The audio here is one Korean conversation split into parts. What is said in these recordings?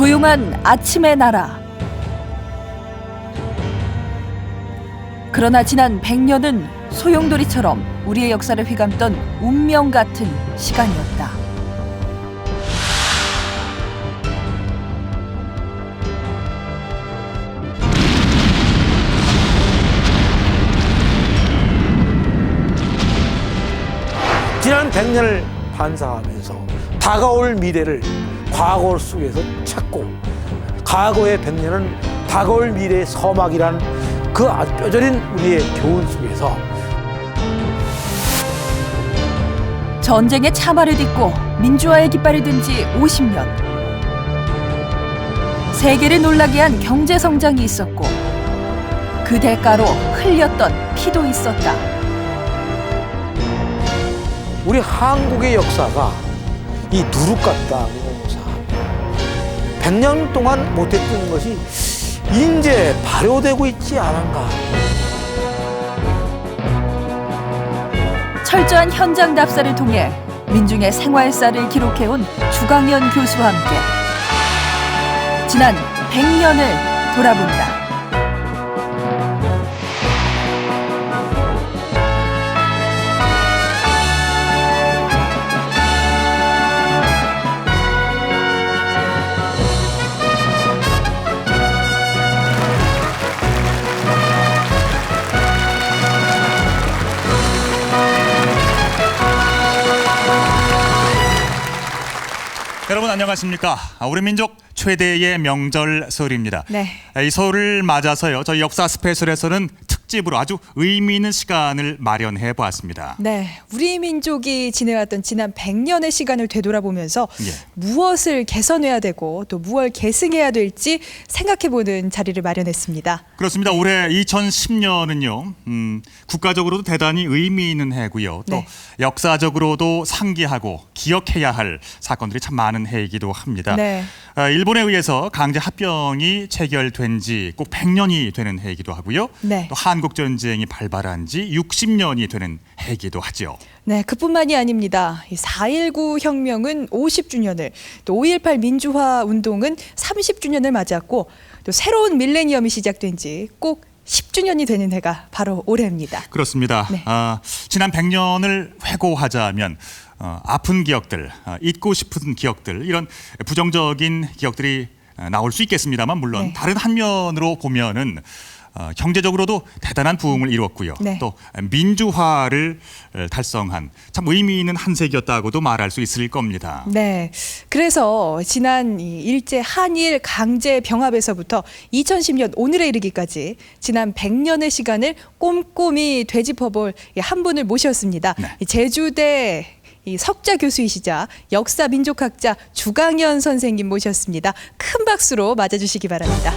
조용한 아침의 나라. 그러나 지난 100년은 소용돌이처럼 우리의 역사를 휘감던 운명 같은 시간이었다. 지난 100년을 반사하면서 다가올 미래를 과거 속에서 찾고, 과거의 100년은 다가올 미래의 서막이란 그 아주 뼈저린 우리의 교훈 속에서 전쟁의 참화를 딛고 민주화의 깃발을 든 지 50년. 세계를 놀라게 한 경제 성장이 있었고 그 대가로 흘렸던 피도 있었다. 우리 한국의 역사가 이 누룩 같다고 생각합니다. 100년 동안 못했던 것이 이제 발효되고 있지 않은가. 철저한 현장 답사를 통해 민중의 생활사를 기록해온 주강현 교수와 함께 지난 100년을 돌아본다. 여러분 안녕하십니까? 우리 민족 최대의 명절 설입니다. 네. 이 설을 맞아서요, 저희 역사 스페셜에서는 특집으로 아주 의미 있는 시간을 마련해 보았습니다. 네, 우리 민족이 지내왔던 지난 100년의 시간을 되돌아보면서 예. 무엇을 개선해야 되고 또 무엇을 계승해야 될지 생각해보는 자리를 마련했습니다. 그렇습니다. 올해 2010년은요, 국가적으로도 대단히 의미 있는 해고요. 또 네. 역사적으로도 상기하고 기억해야 할 사건들이 참 많은 해이기도 합니다. 네. 일본에 의해서 강제 합병이 체결된 지 꼭 100년이 되는 해이기도 하고요. 네. 또 한국 전쟁이 발발한 지 60년이 되는 해이기도 하죠. 네, 그뿐만이 아닙니다. 이 4.19 혁명은 50주년을, 또 5.18 민주화 운동은 30주년을 맞았고, 또 새로운 밀레니엄이 시작된 지 꼭 10주년이 되는 해가 바로 올해입니다. 그렇습니다. 네. 지난 100년을 회고하자면 아픈 기억들, 잊고 싶은 기억들, 이런 부정적인 기억들이 나올 수 있겠습니다만, 물론 네. 다른 한 면으로 보면은 경제적으로도 대단한 부흥을 이뤘고요. 네. 또 민주화를 달성한 참 의미 있는 한 세기였다고도 말할 수 있을 겁니다. 네, 그래서 지난 이 일제 한일 강제 병합에서부터 2010년 오늘에 이르기까지 지난 100년의 시간을 꼼꼼히 되짚어볼 한 분을 모셨습니다. 네. 이 제주대 이 석자 교수이시자 역사 민족학자 주강현 선생님 모셨습니다. 큰 박수로 맞아주시기 바랍니다.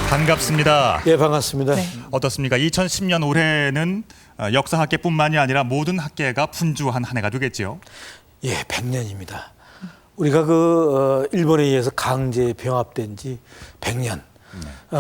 반갑습니다. 예, 반갑습니다. 네. 어떻습니까? 2010년 올해는 역사학계뿐만이 아니라 모든 학계가 분주한 한 해가 되겠지요. 예, 100년입니다. 우리가 일본에 의해서 강제 병합된 지 100년.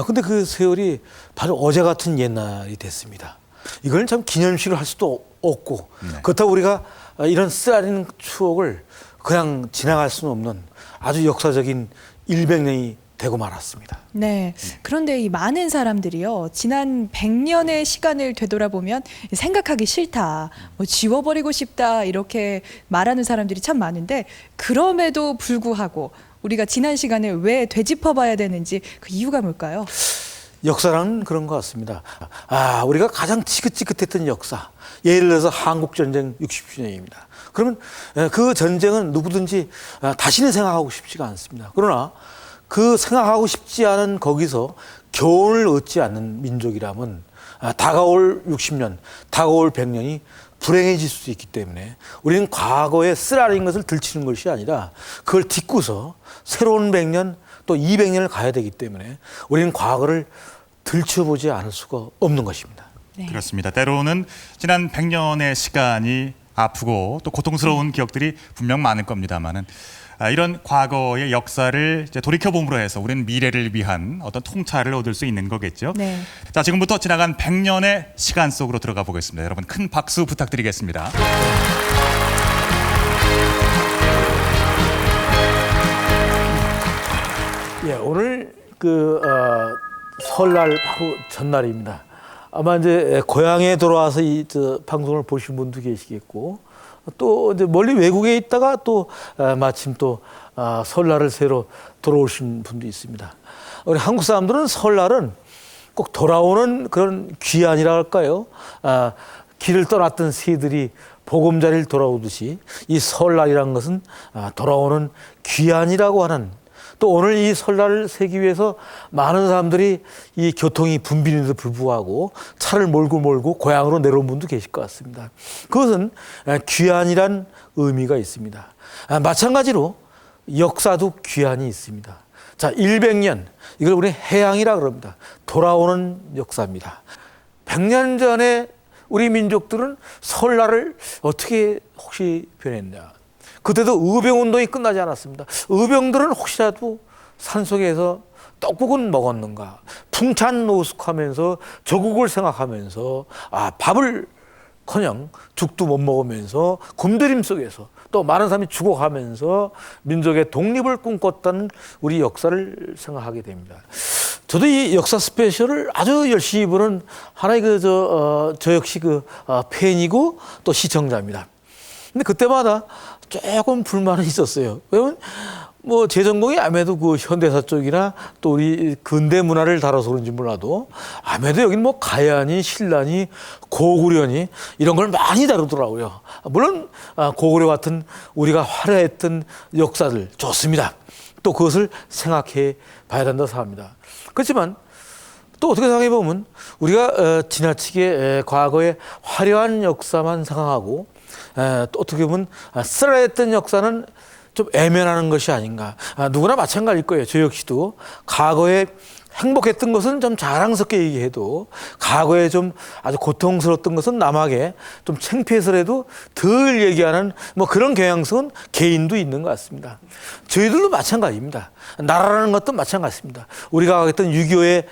근데 그 세월이 바로 어제 같은 옛날이 됐습니다. 이걸 참 기념식을 할 수도 없고, 그렇다고 우리가 이런 쓰라린 추억을 그냥 지나갈 수는 없는 아주 역사적인 100년이 되고 말았습니다. 네. 그런데 이 많은 사람들이요, 지난 100년의 시간을 되돌아보면 생각하기 싫다, 뭐 지워버리고 싶다, 이렇게 말하는 사람들이 참 많은데, 그럼에도 불구하고 우리가 지난 시간을 왜 되짚어봐야 되는지 그 이유가 뭘까요? 역사는 그런 것 같습니다. 우리가 가장 지긋지긋했던 역사. 예를 들어서 한국전쟁 60주년입니다. 그러면 그 전쟁은 누구든지 다시는 생각하고 싶지가 않습니다. 그러나 그 생각하고 싶지 않은 거기서 교훈을 얻지 않는 민족이라면 다가올 60년, 다가올 100년이 불행해질 수 있기 때문에 우리는 과거에 쓰라린 것을 들추는 것이 아니라 그걸 딛고서 새로운 100년 또 200년을 가야 되기 때문에 우리는 과거를 들춰보지 않을 수가 없는 것입니다. 네. 그렇습니다. 때로는 지난 100년의 시간이 아프고 또 고통스러운 기억들이 분명 많을 겁니다만은 이런 과거의 역사를 이제 돌이켜봄으로 해서 우리는 미래를 위한 어떤 통찰을 얻을 수 있는 거겠죠. 네. 자, 지금부터 지나간 100년의 시간 속으로 들어가 보겠습니다. 여러분 큰 박수 부탁드리겠습니다. 예, 오늘 설날 바로 전날입니다. 아마 이제 고향에 돌아와서 방송을 보신 분도 계시겠고, 또 이제 멀리 외국에 있다가 또 마침 또 설날을 새로 돌아오신 분도 있습니다. 우리 한국 사람들은 설날은 꼭 돌아오는 그런 귀환이라 할까요? 길을 떠났던 새들이 보금자리를 돌아오듯이 이 설날이라는 것은 돌아오는 귀환이라고 하는, 또 오늘 이 설날을 세기 위해서 많은 사람들이 이 교통이 붐비는데도 불구하고 차를 몰고 고향으로 내려온 분도 계실 것 같습니다. 그것은 귀환이란 의미가 있습니다. 마찬가지로 역사도 귀환이 있습니다. 자, 100년, 이걸 우리 해양이라 그럽니다. 돌아오는 역사입니다. 100년 전에 우리 민족들은 설날을 어떻게 혹시 변했냐? 그때도 의병운동이 끝나지 않았습니다. 의병들은 혹시라도 산속에서 떡국은 먹었는가, 풍찬노숙하면서 조국을 생각하면서 밥을커녕 죽도 못 먹으면서 곰들임 속에서 또 많은 사람이 죽어가면서 민족의 독립을 꿈꿨던 우리 역사를 생각하게 됩니다. 저도 이 역사 스페셜을 아주 열심히 보는 하나의 저 역시 팬이고 또 시청자입니다. 근데 그때마다 조금 불만은 있었어요. 왜냐면 제 전공이 아무래도 현대사 쪽이나 또 우리 근대 문화를 다뤄서 그런지 몰라도 아무래도 여기는 가야니 신라니 고구려니 이런 걸 많이 다루더라고요. 물론 고구려 같은 우리가 화려했던 역사들 좋습니다. 또 그것을 생각해 봐야 된다고 생각합니다. 그렇지만 또 어떻게 생각해 보면 우리가 지나치게 과거의 화려한 역사만 생각하고 또 어떻게 보면 쓰라렸던 역사는 좀 애면하는 것이 아닌가. 누구나 마찬가지일 거예요. 저 역시도 과거에 행복했던 것은 좀 자랑스럽게 얘기해도 과거에 좀 아주 고통스러웠던 것은 남에게 좀 창피해서라도 덜 얘기하는 그런 경향성은 개인도 있는 것 같습니다. 저희들도 마찬가지입니다. 나라라는 것도 마찬가지입니다. 우리가 했던 6.25에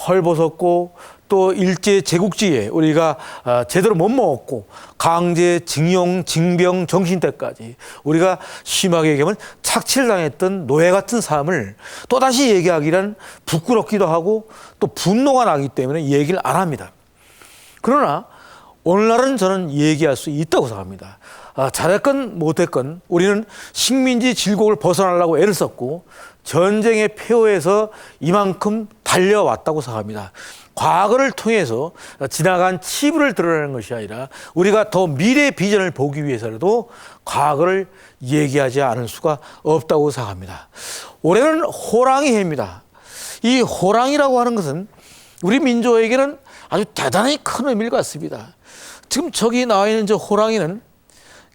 헐벗었고 또 일제 제국지에 우리가 제대로 못 먹었고 강제 징용 징병 정신때까지 우리가 심하게 얘기하면 착취당했던 노예 같은 삶을 또다시 얘기하기란 부끄럽기도 하고 또 분노가 나기 때문에 얘기를 안 합니다. 그러나 오늘날은 저는 얘기할 수 있다고 생각합니다. 잘했건 못했건 우리는 식민지 질곡을 벗어나려고 애를 썼고 전쟁의 폐허에서 이만큼 달려왔다고 생각합니다. 과거를 통해서 지나간 치부를 드러내는 것이 아니라 우리가 더 미래 비전을 보기 위해서라도 과거를 얘기하지 않을 수가 없다고 생각합니다. 올해는 호랑이 해입니다. 이 호랑이라고 하는 것은 우리 민족에게는 아주 대단히 큰 의미를 갖습니다. 지금 저기 나와 있는 저 호랑이는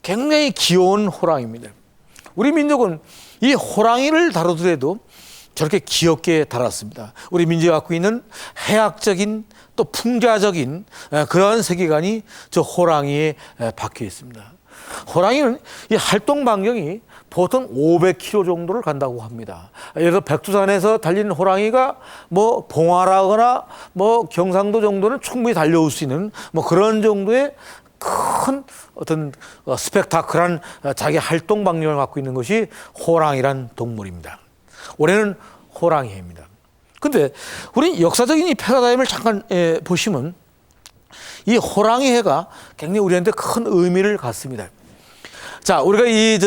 굉장히 귀여운 호랑이입니다. 우리 민족은 이 호랑이를 다루더라도 저렇게 귀엽게 달았습니다. 우리 민족이 갖고 있는 해학적인 또 풍자적인 그런 세계관이 저 호랑이에 박혀 있습니다. 호랑이는 이 활동 반경이 보통 500km 정도를 간다고 합니다. 예를 들어 백두산에서 달리는 호랑이가 봉화라거나 경상도 정도는 충분히 달려올 수 있는 그런 정도의 큰 어떤 스펙타클한 자기 활동 반경을 갖고 있는 것이 호랑이란 동물입니다. 올해는 호랑이 해입니다. 근데 우리 역사적인 이 패러다임을 잠깐 보시면 이 호랑이 해가 굉장히 우리한테 큰 의미를 갖습니다. 자, 우리가 이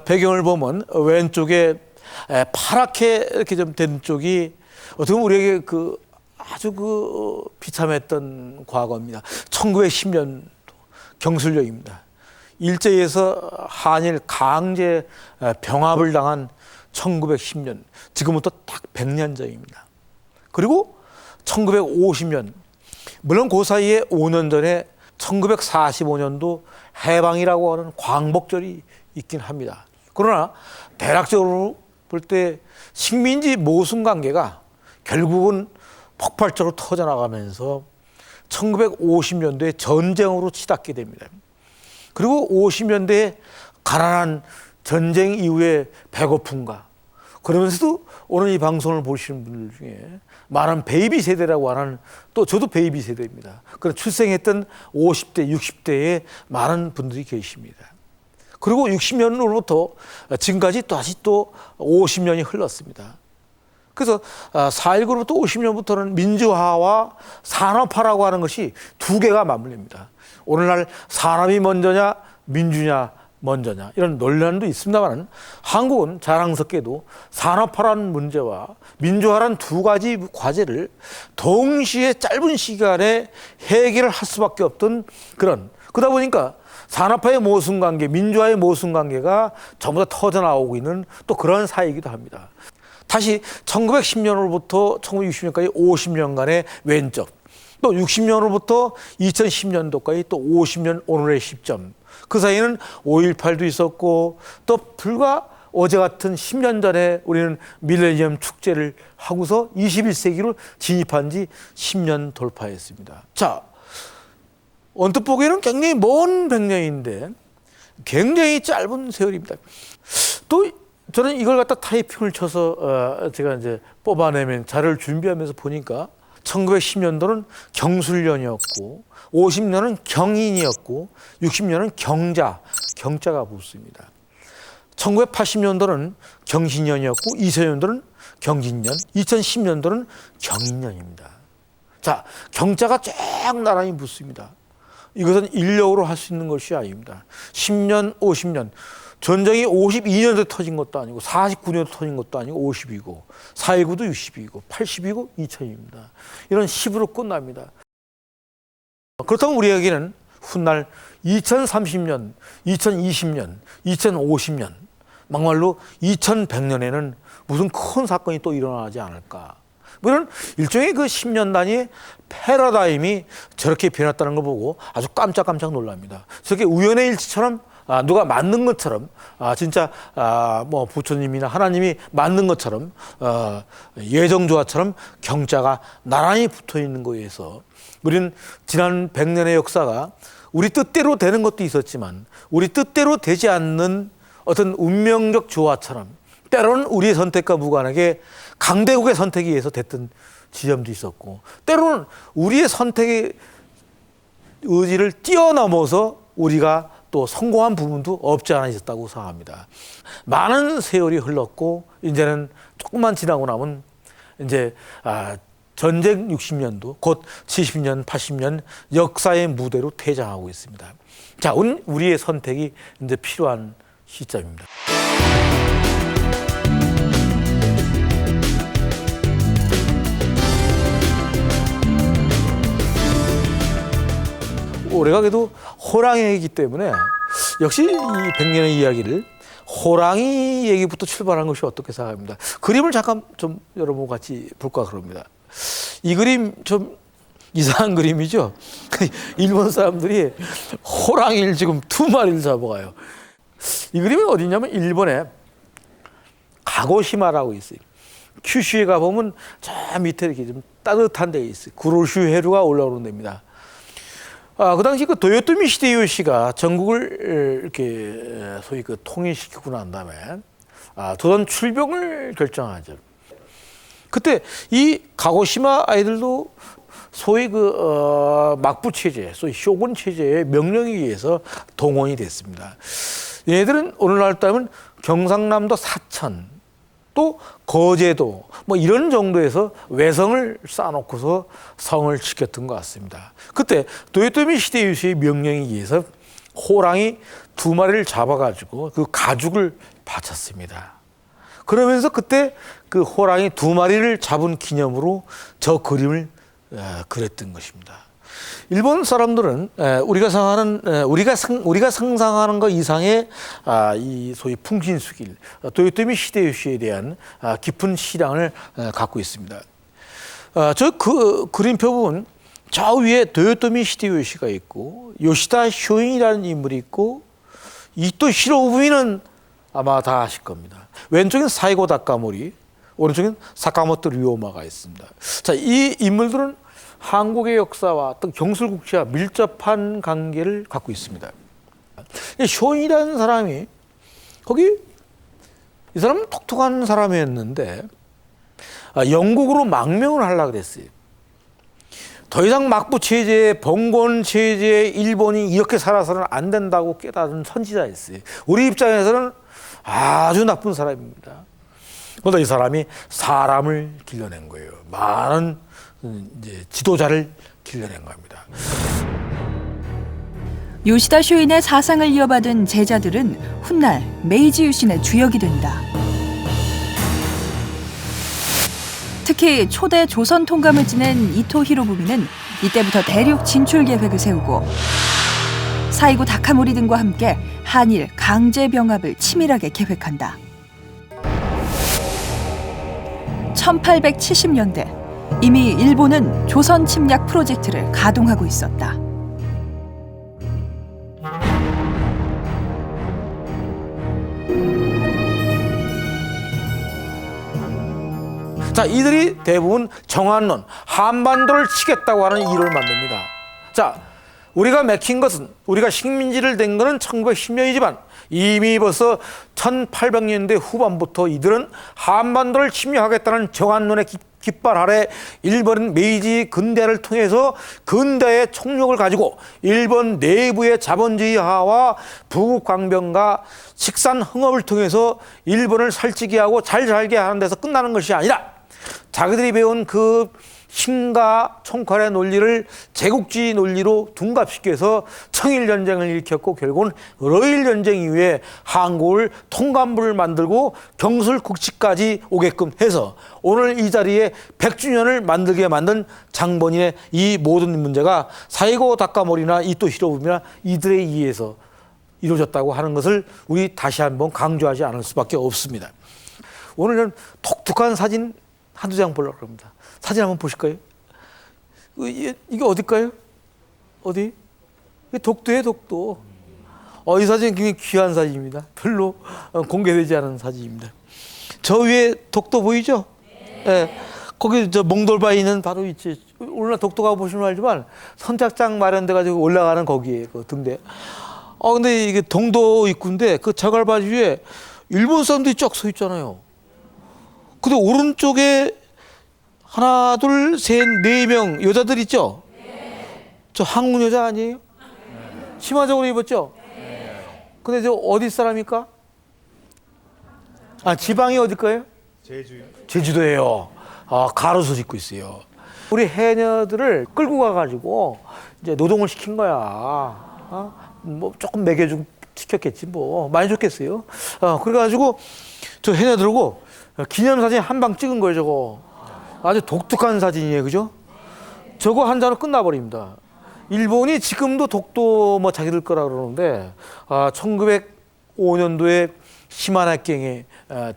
배경을 보면 왼쪽에 파랗게 이렇게 좀 된 쪽이 어떻게 보면 우리에게 아주 비참했던 과거입니다. 1910년 경술령입니다. 일제에서 한일 강제 병합을 당한 1910년, 지금부터 딱 100년 전입니다. 그리고 1950년, 물론 그 사이에 5년 전에 1945년도 해방이라고 하는 광복절이 있긴 합니다. 그러나 대략적으로 볼 때 식민지 모순 관계가 결국은 폭발적으로 터져나가면서 1950년도에 전쟁으로 치닫게 됩니다. 그리고 50년대에 가난한 전쟁 이후의 배고픔과 그러면서도 오늘 이 방송을 보시는 분들 중에 많은 베이비 세대라고 하는 또 저도 베이비 세대입니다. 그런 출생했던 50대, 60대에 많은 분들이 계십니다. 그리고 60년으로부터 지금까지 다시 또 50년이 흘렀습니다. 그래서 4.19로부터 50년부터는 민주화와 산업화라고 하는 것이 두 개가 맞물립니다. 오늘날 산업이 먼저냐 민주냐 먼저냐 이런 논란도 있습니다만 한국은 자랑스럽게도 산업화라는 문제와 민주화라는 두 가지 과제를 동시에 짧은 시간에 해결을 할 수밖에 없던 그러다 보니까 산업화의 모순관계, 민주화의 모순관계가 전부 다 터져나오고 있는 또 그런 사회이기도 합니다. 다시 1910년으로부터 1960년까지 50년간의 왼쪽, 또 60년으로부터 2010년도까지 또 50년 오늘의 시점, 그 사이에는 5.18도 있었고 또 불과 어제 같은 10년 전에 우리는 밀레니엄 축제를 하고서 21세기로 진입한 지 10년 돌파했습니다. 자, 언뜻 보기에는 굉장히 먼 100년인데 굉장히 짧은 세월입니다. 또 저는 이걸 갖다 타이핑을 쳐서 제가 이제 뽑아내면 자료를 준비하면서 보니까 1910년도는 경술년이었고 50년은 경인이었고 60년은 경자가 붙습니다. 1980년도는 경신년이었고 2000년도는 경진년, 2010년도는 경인년입니다. 자, 경자가 쫙 나란히 붙습니다. 이것은 인력으로 할 수 있는 것이 아닙니다. 10년, 50년. 전쟁이 52년도에 터진 것도 아니고 49년도에 터진 것도 아니고 50이고 4.19도 60이고 80이고 2000입니다. 이런 10으로 끝납니다. 그렇다면 우리에게는 훗날 2030년, 2020년, 2050년, 막말로 2100년에는 무슨 큰 사건이 또 일어나지 않을까. 이런 일종의 그 10년 단위의 패러다임이 저렇게 변했다는 걸 보고 아주 깜짝깜짝 놀랍니다. 저렇게 우연의 일치처럼 누가 만든 것처럼 진짜 뭐 부처님이나 하나님이 만든 것처럼 예정조화처럼 경자가 나란히 붙어 있는 거에 의해서 우리는 지난 100년의 역사가 우리 뜻대로 되는 것도 있었지만 우리 뜻대로 되지 않는 어떤 운명적 조화처럼 때로는 우리의 선택과 무관하게 강대국의 선택에 의해서 됐던 지점도 있었고 때로는 우리의 선택의 의지를 뛰어넘어서 우리가 또 성공한 부분도 없지 않아 있었다고 생각합니다. 많은 세월이 흘렀고 이제는 조금만 지나고 나면 이제 전쟁 60년도 곧 70년, 80년 역사의 무대로 퇴장하고 있습니다. 자, 우리의 선택이 이제 필요한 시점입니다. 올해가 그래도 호랑이 해이기 때문에 역시 이 100년의 이야기를 호랑이 얘기부터 출발한 것이 어떻게 생각합니다. 그림을 잠깐 좀 여러분 같이 볼까 그럽니다. 이 그림 좀 이상한 그림이죠. 일본 사람들이 호랑이를 지금 2마리를 잡아가요. 이 그림은 어디냐면 일본에 가고시마라고 있어요. 큐슈에 가보면 저 밑에 이렇게 좀 따뜻한 데에 있어요. 구로슈 해류가 올라오는 데입니다. 그 당시 그 도요토미 히데요시가 전국을 이렇게 소위 그 통일시키고 난 다음에 조선 출병을 결정하죠. 그때 이 가고시마 아이들도 소위 그 막부 체제, 소위 쇼군 체제의 명령에 의해서 동원이 됐습니다. 얘네들은 오늘날 따면 경상남도 사천, 또 거제도 뭐 이런 정도에서 외성을 쌓아놓고서 성을 지켰던 것 같습니다. 그때 도요토미 히데요시의 명령에 의해서 호랑이 2마리를 잡아가지고 그 가죽을 바쳤습니다. 그러면서 그때 그 호랑이 2마리를 잡은 기념으로 저 그림을 그렸던 것입니다. 일본 사람들은 우리가 상상하는 것 이상의 이 소위 풍신수길 도요토미 히데요시에 대한 깊은 시량을 갖고 있습니다. 저 그 그림표 보면 저 위에 도요토미 히데요시가 있고 요시다 쇼인이라는 인물이 있고 이토 히로부미는 아마 다 아실 겁니다. 왼쪽엔 사이고 다카모리, 오른쪽엔 사카모토 류오마가 있습니다. 자, 이 인물들은 한국의 역사와 또 경술국시와 밀접한 관계를 갖고 있습니다. 쇼인이라는 사람이 거기 이 사람은 독특한 사람이었는데 영국으로 망명을 하려고 그랬어요. 더 이상 막부 체제, 봉건 체제에 일본이 이렇게 살아서는 안 된다고 깨달은 선지자였어요. 우리 입장에서는 아주 나쁜 사람입니다. 그런데 이 사람이 사람을 길러낸 거예요. 많은 이제 지도자를 길러낸 겁니다. 요시다 쇼인의 사상을 이어받은 제자들은 훗날 메이지 유신의 주역이 된다. 특히 초대 조선 통감을 지낸 이토 히로부미는 이때부터 대륙 진출 계획을 세우고 사이고 다카모리 등과 함께 한일 강제 병합을 치밀하게 계획한다. 1870년대 이미 일본은 조선 침략 프로젝트를 가동하고 있었다. 자, 이들이 대부분 정한론, 한반도를 치겠다고 하는 일을 만듭니다. 자, 우리가 맥힌 것은, 우리가 식민지를 낸 것은 1910년이지만 이미 벌써 1800년대 후반부터 이들은 한반도를 침략하겠다는 정한론의 깃발 아래 일본 메이지 근대화를 통해서 근대의 총력을 가지고 일본 내부의 자본주의화와 부국 강병과 식산 흥업을 통해서 일본을 살찌게 하고 잘 살게 하는 데서 끝나는 것이 아니라 자기들이 배운 그 신과 총칼의 논리를 제국주의 논리로 둔갑시켜서 청일전쟁을 일으켰고 결국은 러일전쟁 이후에 한국을 통감부를 만들고 경술국치까지 오게끔 해서 오늘 이 자리에 100주년을 만들게 만든 장본인의 이 모든 문제가 사이고 다카모리나 이토 히로부미나 이들에 의해서 이루어졌다고 하는 것을 우리 다시 한번 강조하지 않을 수밖에 없습니다. 오늘은 독특한 사진 한두 장 보려고 합니다. 사진 한번 보실까요? 이게 어딜까요? 어디? 이게 독도예요, 독도. 이 사진은 굉장히 귀한 사진입니다. 별로 공개되지 않은 사진입니다. 저 위에 독도 보이죠? 네. 거기 저 몽돌바에 있는 바로 있지. 오늘 독도 가 보시면 알지만 선착장 마련돼 가지고 올라가는 거기에 그 등대. 근데 이게 동도 입구인데 그 자갈바지 위에 일본 사람들이 쫙 서 있잖아요. 근데 오른쪽에 하나, 둘, 셋, 4명 여자들 있죠? 네. 저 한국 여자 아니에요? 네. 치마적으로 입었죠? 네. 근데 저 어디 사람입니까? 지방이 어딜까요? 제주요. 제주도예요. 가로수 짓고 있어요. 우리 해녀들을 끌고 가가지고 이제 노동을 시킨 거야. 뭐 조금 먹여주고 시켰겠지 뭐. 많이 줬겠어요. 그래가지고 저 해녀들고 기념사진 한 방 찍은 거예요, 저거. 아주 독특한 사진이에요, 그죠? 저거 한 장으로 끝나버립니다. 일본이 지금도 독도 뭐 자기들 거라 그러는데, 1905년도에 시마나경에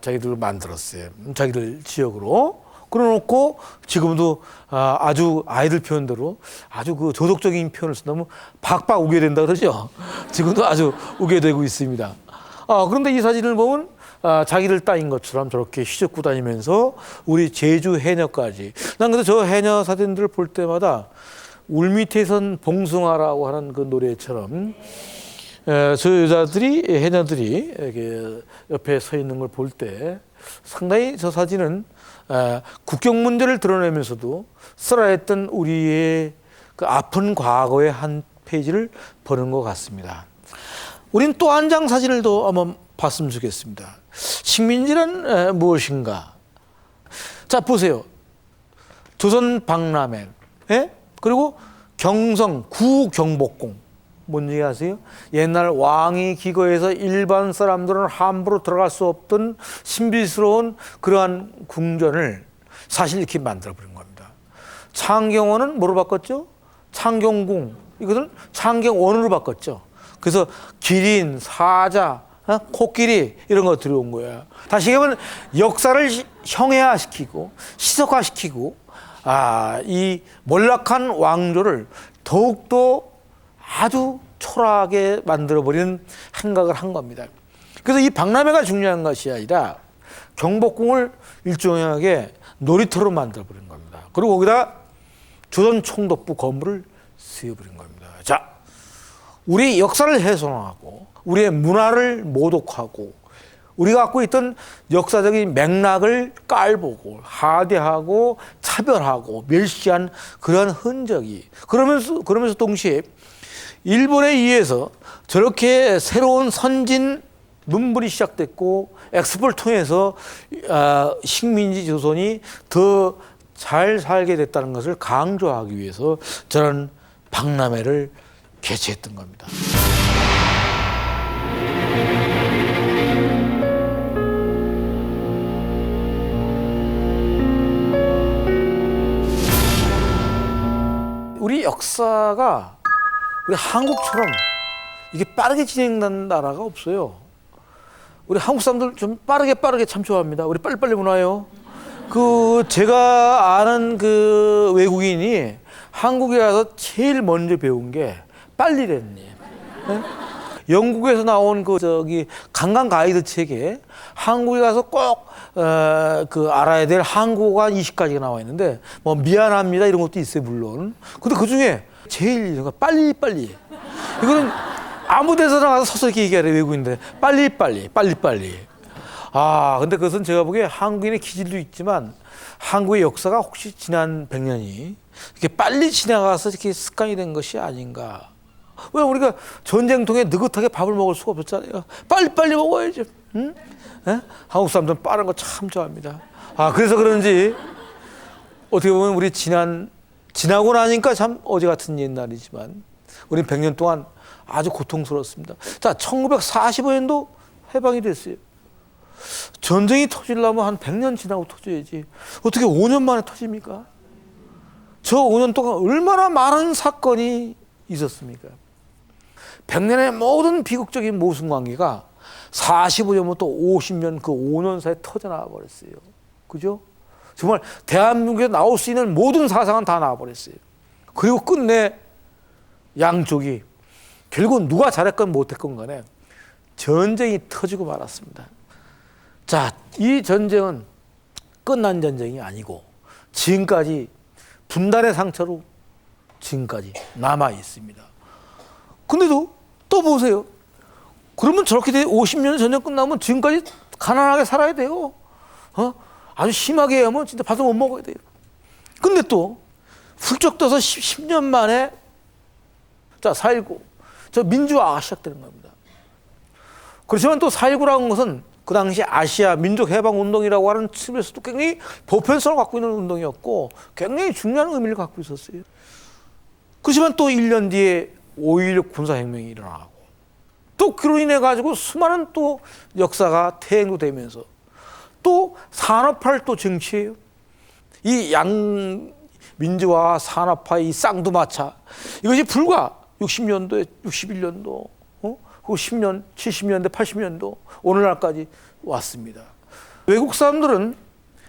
자기들 만들었어요. 자기들 지역으로. 그래놓고 지금도 아주 아이들 표현대로 아주 그 도덕적인 표현을 쓴다면 박박 우겨댄다 그러죠. 지금도 아주 우겨대고 있습니다. 그런데 이 사진을 보면 자기를 따인 것처럼 저렇게 휘젓고 다니면서 우리 제주 해녀까지. 난 근데 저 해녀 사진들을 볼 때마다 울밑에선 봉숭아라고 하는 그 노래처럼 저 여자들이, 해녀들이 이렇게 옆에 서 있는 걸 볼 때 상당히 저 사진은 국경 문제를 드러내면서도 살아있던 우리의 그 아픈 과거의 한 페이지를 보는 것 같습니다. 우린 또 한 장 사진을 더 한번 봤으면 좋겠습니다. 식민지란 무엇인가? 자, 보세요. 조선 박람회, 그리고 경성 구경복궁. 뭔지 아세요? 옛날 왕이 기거해서 일반 사람들은 함부로 들어갈 수 없던 신비스러운 그러한 궁전을 사실 이렇게 만들어버린 겁니다. 창경원은 뭐로 바꿨죠? 창경궁. 이것은 창경원으로 바꿨죠. 그래서 기린, 사자, 코끼리 이런 거 들어온 거야. 다시 얘기하면 역사를 형해화시키고 시속화시키고 이 몰락한 왕조를 더욱더 아주 초라하게 만들어버리는 행각을 한 겁니다. 그래서 이 박람회가 중요한 것이 아니라 경복궁을 일종의 놀이터로 만들어버린 겁니다. 그리고 거기다 조선 총독부 건물을 세워버린 겁니다. 자, 우리 역사를 훼손하고 우리의 문화를 모독하고 우리가 갖고 있던 역사적인 맥락을 깔보고 하대하고 차별하고 멸시한 그러한 흔적이 그러면서 동시에 일본에 의해서 저렇게 새로운 선진 문물이 시작됐고 엑스포를 통해서 식민지 조선이 더 잘 살게 됐다는 것을 강조하기 위해서 저런 박람회를 개최했던 겁니다. 우리 역사가 우리 한국처럼 이게 빠르게 진행되는 나라가 없어요. 우리 한국 사람들 좀 빠르게 참 좋아합니다. 우리 빨리빨리 문화요. 제가 아는 외국인이 한국에 와서 제일 먼저 배운 게 빨리랬네. 네? 영국에서 나온 관광 가이드 책에 한국에 가서 꼭 알아야 될 한국어 한 20가지가 나와 있는데 뭐 미안합니다 이런 것도 있어요 물론. 근데 그 중에 제일 빨리. 이거는 아무 데서나 가서 서서 이렇게 얘기하래 외국인들. 빨리. 근데 그것은 제가 보기에 한국인의 기질도 있지만 한국의 역사가 혹시 지난 100년이 이렇게 빨리 지나가서 이렇게 습관이 된 것이 아닌가. 왜 우리가 전쟁통에 느긋하게 밥을 먹을 수가 없었잖아요. 빨리 먹어야죠. 응? 네? 한국 사람들은 빠른 거 참 좋아합니다. 그래서 그런지 어떻게 보면 우리 지나고 나니까 참 어제 같은 옛날이지만 우리는 100년 동안 아주 고통스러웠습니다. 자, 1945년도 해방이 됐어요. 전쟁이 터지려면 한 100년 지나고 터져야지. 어떻게 5년 만에 터집니까? 저 5년 동안 얼마나 많은 사건이 있었습니까? 100년의 모든 비극적인 모순관계가 45년부터 50년 그 5년 사이에 터져나와 버렸어요. 그죠? 정말 대한민국에 나올 수 있는 모든 사상은 다 나와 버렸어요. 그리고 끝내 양쪽이 결국은 누가 잘했건 못했건 간에 전쟁이 터지고 말았습니다. 자, 이 전쟁은 끝난 전쟁이 아니고 지금까지 분단의 상처로 지금까지 남아 있습니다. 근데도 또 보세요. 그러면 저렇게 50년 전쟁 끝나면 지금까지 가난하게 살아야 돼요. 아주 심하게 하면 진짜 밥도 못 먹어야 돼요. 근데 또 훌쩍 떠서 10년 만에 4.19 저 민주화가 시작되는 겁니다. 그렇지만 또 4.19라는 것은 그 당시 아시아 민족 해방 운동이라고 하는 측면에서도 굉장히 보편성을 갖고 있는 운동이었고 굉장히 중요한 의미를 갖고 있었어요. 그렇지만 또 1년 뒤에 5.16 군사혁명이 일어나고 또 그로 인해 가지고 수많은 또 역사가 퇴행되면서 또 산업화를 또 정치해요. 이 양민주화 산업화의 이 쌍두마차 이것이 불과 60년도에 61년도 그 10년, 70년대, 80년도 오늘날까지 왔습니다. 외국 사람들은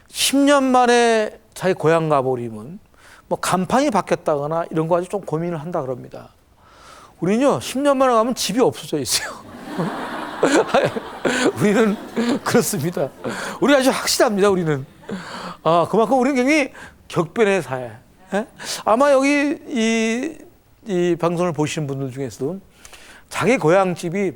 10년 만에 자기 고향 가버리면 뭐 간판이 바뀌었다거나 이런 거 가지고 좀 고민을 한다 그럽니다. 우리는요 10년 만에 가면 집이 없어져 있어요. 우리는 그렇습니다. 우리 아주 확실합니다. 우리는 그만큼 우리는 굉장히 격변의 사회. 아마 여기 이 방송을 보시는 분들 중에서도 자기 고향집이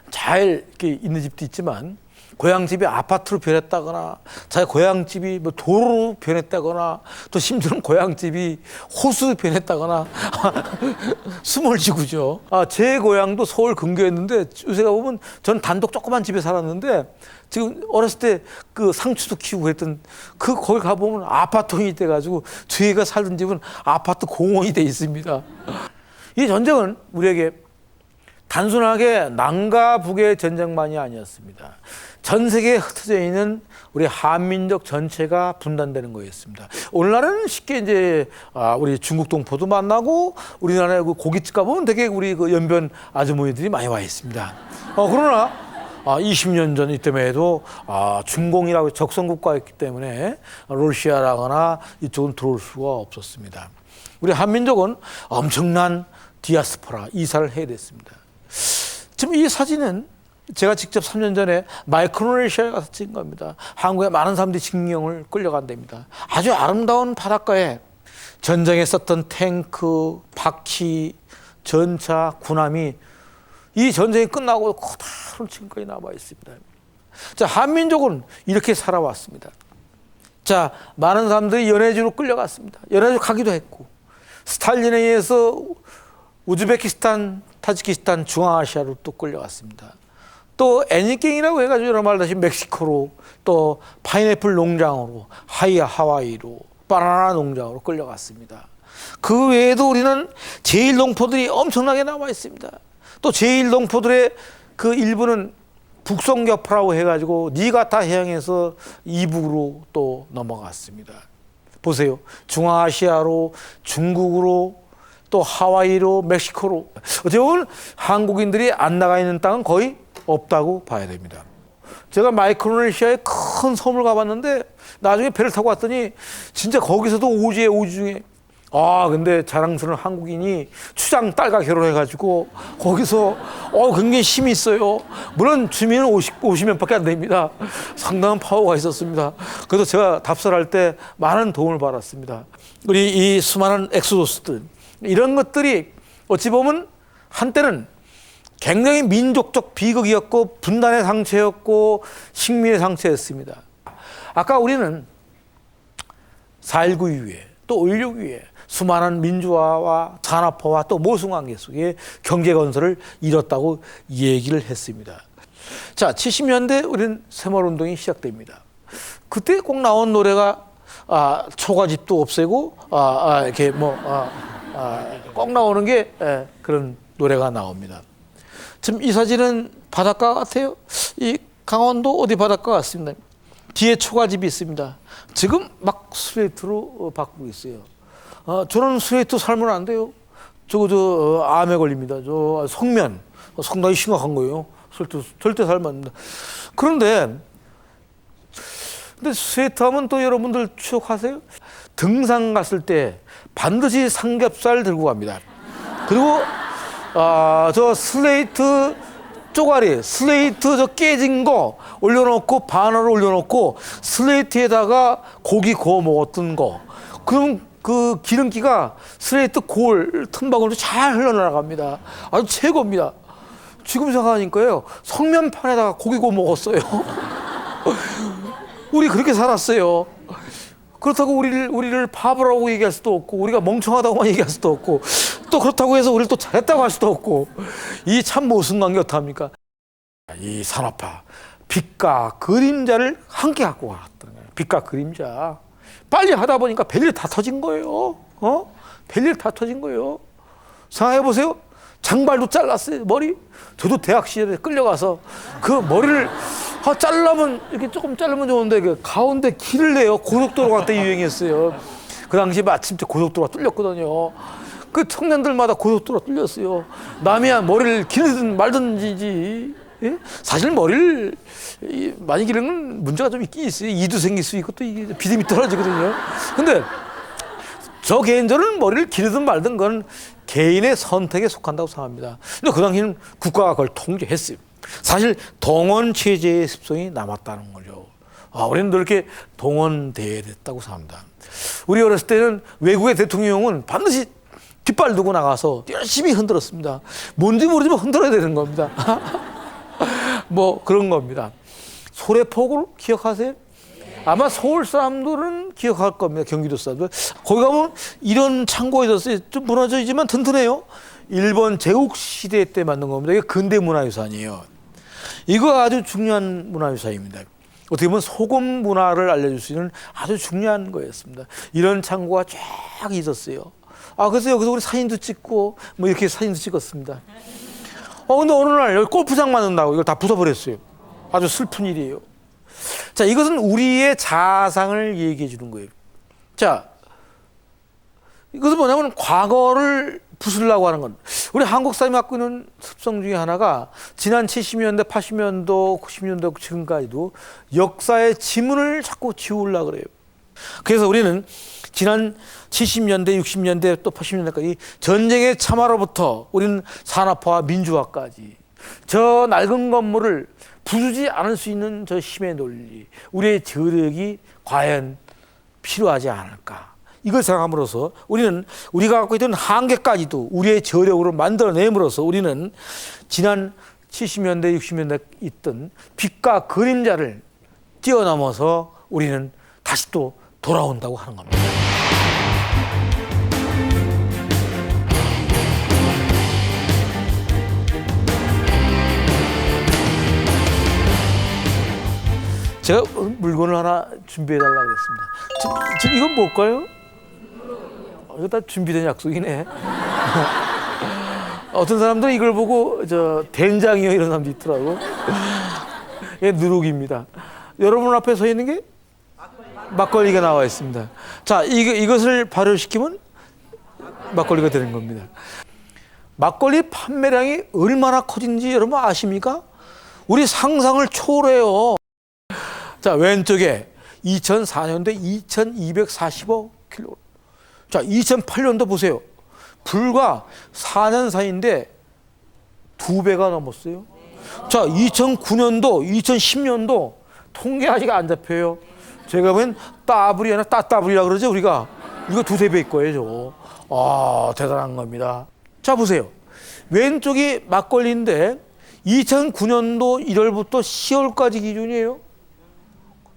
잘 이렇게 있는 집도 있지만 고향집이 아파트로 변했다거나 자기 고향집이 뭐 도로로 변했다거나 또 심지어는 고향집이 호수로 변했다거나 스몰지구죠. 제 고향도 서울 근교였는데 요새 가보면 전 단독 조그만 집에 살았는데 지금 어렸을 때 그 상추도 키우고 했던 거기 가보면 아파트형이 돼가지고 저희가 살던 집은 아파트 공원이 돼 있습니다. 이 전쟁은 우리에게 단순하게 남과 북의 전쟁만이 아니었습니다. 전 세계에 흩어져 있는 우리 한민족 전체가 분단되는 거였습니다. 오늘날은 쉽게 이제 우리 중국 동포도 만나고 우리나라에 그 고깃집 가보면 되게 우리 그 연변 아주머니들이 많이 와 있습니다. 그러나 20년 전 이때만 해도 중공이라고 적성국가였기 때문에 러시아라거나 이쪽은 들어올 수가 없었습니다. 우리 한민족은 엄청난 디아스포라 이사를 해야 됐습니다. 지금 이 사진은 제가 직접 3년 전에 마이크로네시아에 가서 찍은 겁니다. 한국에 많은 사람들이 징용을 끌려간답니다. 아주 아름다운 바닷가에 전쟁에 썼던 탱크, 바퀴, 전차, 군함이 이 전쟁이 끝나고 그대로 지금까지 남아 있습니다. 자, 한민족은 이렇게 살아왔습니다. 자, 많은 사람들이 연해주로 끌려갔습니다. 연해주 가기도 했고, 스탈린에 의해서 우즈베키스탄, 타지키스탄, 중앙아시아로 또 끌려갔습니다. 또 애니깽이라고 해가지고 여러 말다시 멕시코로, 또 파인애플 농장으로, 하와이로, 바나나 농장으로 끌려갔습니다. 그 외에도 우리는 제1동포들이 엄청나게 남아 있습니다. 또 제1동포들의 그 일부는 북송교파라고 해가지고 니가타 해양에서 이북으로 또 넘어갔습니다. 보세요. 중앙아시아로, 중국으로, 또 하와이로, 멕시코로. 어떻게 보면 한국인들이 안 나가 있는 땅은 거의 없다고 봐야 됩니다. 제가 마이크로네시아의 큰 섬을 가봤는데 나중에 배를 타고 왔더니 진짜 거기서도 오지에 오지 중에 근데 자랑스러운 한국인이 추장 딸과 결혼해가지고 거기서 굉장히 힘이 있어요. 물론 주민은 50명밖에 안 됩니다. 상당한 파워가 있었습니다. 그래서 제가 답설할 때 많은 도움을 받았습니다. 우리 이 수많은 엑소도스들, 이런 것들이 어찌 보면 한때는 굉장히 민족적 비극이었고 분단의 상처였고 식민의 상처였습니다. 아까 우리는 4.19 이후에 또 5.16 이후에 수많은 민주화와 산업화와 또 모순관계 속에 경제 건설을 이뤘다고 얘기를 했습니다. 자, 70년대 우리는 새마을운동이 시작됩니다. 그때 꼭 나온 노래가 초가집도 없애고 이렇게 꼭 나오는 게 그런 노래가 나옵니다. 지금 이 사진은 바닷가 같아요. 이 강원도 어디 바닷가 같습니다. 뒤에 초가집이 있습니다. 지금 막 스트레이트로 바꾸고 있어요. 저는 스트레이트 살면 안 돼요. 암에 걸립니다. 저 성면, 상당히 심각한 거예요. 절대 살면 안 됩니다. 근데 스트레이트 하면 또 여러분들 추억하세요? 등산 갔을 때 반드시 삼겹살 들고 갑니다. 그리고 저 슬레이트 쪼가리, 슬레이트 저 깨진 거 올려놓고 바나나를 올려놓고 슬레이트에다가 고기 구워 먹었던 거. 그럼 그 기름기가 슬레이트 골 틈바구니로 잘 흘러나갑니다. 아주 최고입니다. 지금 생각하니까요, 성면판에다가 고기 구워 먹었어요. 우리 그렇게 살았어요. 그렇다고 우리를 바보라고 얘기할 수도 없고, 우리가 멍청하다고만 얘기할 수도 없고, 또 그렇다고 해서 우리를 또 잘했다고 할 수도 없고, 이 참 모순관계 어떡합니까? 이 산업화, 빛과 그림자를 함께 갖고 갔다는 거예요. 빛과 그림자. 빨리 하다 보니까 별일 다 터진 거예요. 별일 다 터진 거예요. 생각해 보세요. 장발도 잘랐어요, 머리. 저도 대학 시절에 끌려가서 그 머리를 자르려면 이렇게 조금 자르면 좋은데 그 가운데 길을 내요. 고속도로가 그때 유행했어요. 그 당시 마침 고속도로가 뚫렸거든요. 그 청년들마다 고속도로가 뚫렸어요. 남이야 머리를 기르든 말든지. 예? 사실 머리를 많이 기르는 문제가 좀 있긴 있어요. 이도 생길 수 있고 또 이게 비듬이 떨어지거든요. 근데 저 개인적으로는 머리를 기르든 말든 건 개인의 선택에 속한다고 생각합니다. 근데 그 당시에는 국가가 그걸 통제했어요. 사실 동원 체제의 습성이 남았다는 거죠. 우리는 늘 이렇게 동원돼야 됐다고 생각합니다. 우리 어렸을 때는 외국의 대통령은 반드시 깃발 두고 나가서 열심히 흔들었습니다. 뭔지 모르지만 흔들어야 되는 겁니다. 그런 겁니다. 소래포구를 기억하세요? 아마 서울 사람들은 기억할 겁니다. 경기도 사람들. 거기 가면 이런 창고가 있었어요. 좀 무너져 있지만 튼튼해요. 일본 제국 시대 때 만든 겁니다. 이게 근대 문화유산이에요. 이거 아주 중요한 문화유산입니다. 어떻게 보면 소금 문화를 알려줄 수 있는 아주 중요한 거였습니다. 이런 창고가 쫙 있었어요. 그래서 여기서 우리 사진도 찍고 이렇게 사진도 찍었습니다. 근데 어느 날 여기 골프장 만든다고 이걸 다 부숴버렸어요. 아주 슬픈 일이에요. 자, 이것은 우리의 자상을 얘기해 주는 거예요. 자, 이것은 뭐냐면 과거를 부수려고 하는 건, 우리 한국 사람이 갖고 있는 습성 중에 하나가 지난 70년대, 80년도, 90년도 지금까지도 역사의 지문을 자꾸 지우려고 그래요. 그래서 우리는 지난 70년대, 60년대 또 80년대까지 전쟁의 참화로부터 우리는 산업화와 민주화까지 저 낡은 건물을 부수지 않을 수 있는 저 힘의 논리, 우리의 저력이 과연 필요하지 않을까. 이걸 생각함으로써 우리는 우리가 갖고 있던 한계까지도 우리의 저력으로 만들어냄으로써 우리는 지난 70년대, 60년대 있던 빛과 그림자를 뛰어넘어서 우리는 다시 또 돌아온다고 하는 겁니다. 제가 물건을 하나 준비해 달라고 했습니다. 지금 이건 뭘까요? 이거 다 준비된 약속이네. 어떤 사람들은 이걸 보고 된장이요 이런 사람도 있더라고. 이게 누룩입니다. 여러분 앞에 서 있는 게 막걸리가 나와 있습니다. 자, 이것을 발효시키면 막걸리가 되는 겁니다. 막걸리 판매량이 얼마나 커진지 여러분 아십니까? 우리 상상을 초월해요. 자, 왼쪽에 2004년도에 2245kg. 자, 2008년도 보세요. 불과 4년 사이인데 2배가 넘었어요. 자, 2009년도, 2010년도 통계 아직 안 잡혀요. 제가 보기엔 따블이 아니라 따따블이라 그러죠, 우리가. 이거 2~3배일 거예요, 저거. 아, 대단한 겁니다. 자, 보세요. 왼쪽이 막걸리인데 2009년도 1월부터 10월까지 기준이에요.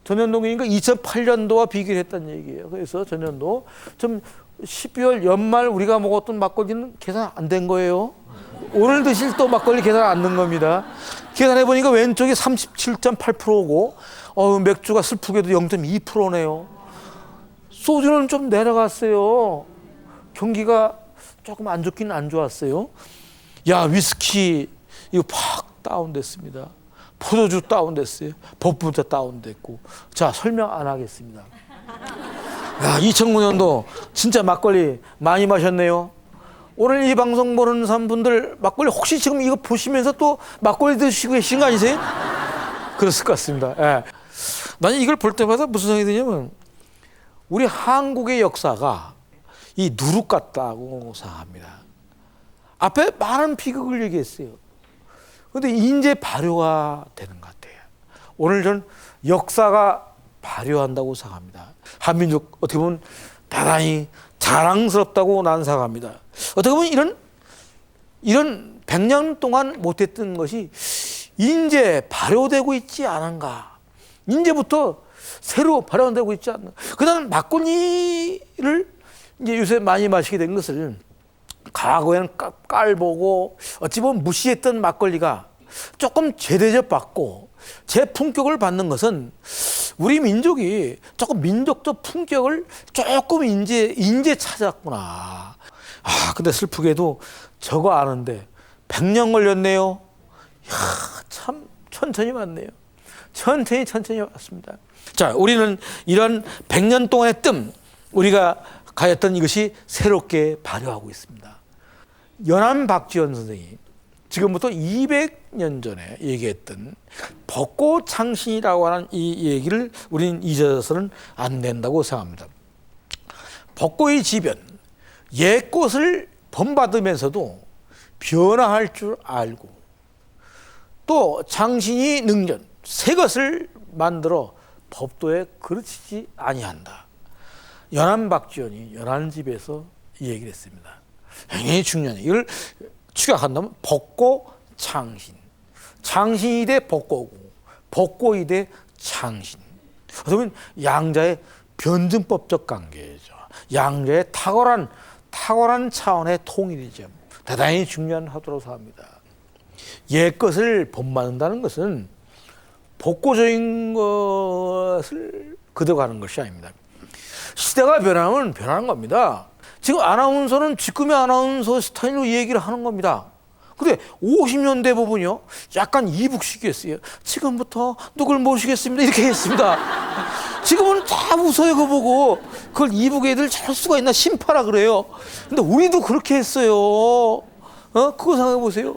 전년도니까 2008년도와 비교를 했다는 얘기예요. 그래서 전년도 좀 12월 연말 우리가 먹었던 막걸리는 계산 안 된 거예요. 오늘 드실 또 막걸리 계산 안 된 겁니다. 계산해 보니까 왼쪽이 37.8%고 맥주가 슬프게도 0.2%네요. 소주는 좀 내려갔어요. 경기가 조금 안 좋긴 안 좋았어요. 야, 위스키 이거 팍 다운됐습니다. 포도주 다운됐어요. 법부자 다운됐고. 자, 설명 안 하겠습니다. 야, 2009년도 진짜 막걸리 많이 마셨네요. 오늘 이 방송 보는 사람분들 막걸리 혹시 지금 이거 보시면서 또 막걸리 드시고 계신 거 아니세요? 그랬을 것 같습니다. 예. 나는 이걸 볼 때마다 무슨 생각이 드냐면 우리 한국의 역사가 이 누룩 같다고 생각합니다. 앞에 많은 비극을 얘기했어요. 그런데 이제 발효가 되는 것 같아요. 오늘 전 역사가 발효한다고 생각합니다. 한민족 어떻게 보면 대단히 자랑스럽다고 난 생각합니다. 어떻게 보면 이런 100년 동안 못했던 것이 이제 발효되고 있지 않은가. 이제부터 새로 발효되고 있지 않나. 그다음 막걸리를 이제 요새 많이 마시게 된 것을 과거에는 깔보고 어찌 보면 무시했던 막걸리가 조금 재대접받고 재품격을 받는 것은 우리 민족이 조금 민족적 품격을 조금 인제 찾았구나. 아, 근데 슬프게도 저거 아는데 100년 걸렸네요. 이야, 참 천천히 왔네요. 천천히 왔습니다. 자, 우리는 이런 100년 동안의 뜸, 우리가 가졌던 이것이 새롭게 발효하고 있습니다. 연암 박지원 선생이 지금부터 200년 전에 얘기했던 벚꽃 창신이라고 하는 이 얘기를 우리는 잊어서는 안 된다고 생각합니다. 벚꽃의 지변, 옛꽃을 본받으면서도 변화할 줄 알고 또 창신이 능전, 새 것을 만들어 법도에 그르치지 아니한다. 연암박지원이 연안집에서 이 얘기를 했습니다. 굉장히 중요한 이걸 추격한다면 벚꽃 창신. 창신이 돼 벚꽃고 벚꽃이 돼 창신. 그러면 양자의 변증법적 관계죠. 양자의 탁월한 차원의 통일이죠. 대단히 중요한 하도록 생각합니다. 옛 것을 본받는다는 것은 복고적인 것을 거둬가는 것이 아닙니다. 시대가 변하면 변하는 겁니다. 지금 아나운서는 지금의 아나운서 스타일로 얘기를 하는 겁니다. 근데 50년대 부분이요, 약간 이북식이었어요. 지금부터 누굴 모시겠습니다 이렇게 했습니다. 지금은 다 웃어요. 그거 보고 그걸 이북 애들 잘 수가 있나 심파라 그래요. 근데 우리도 그렇게 했어요. 그거 생각해 보세요.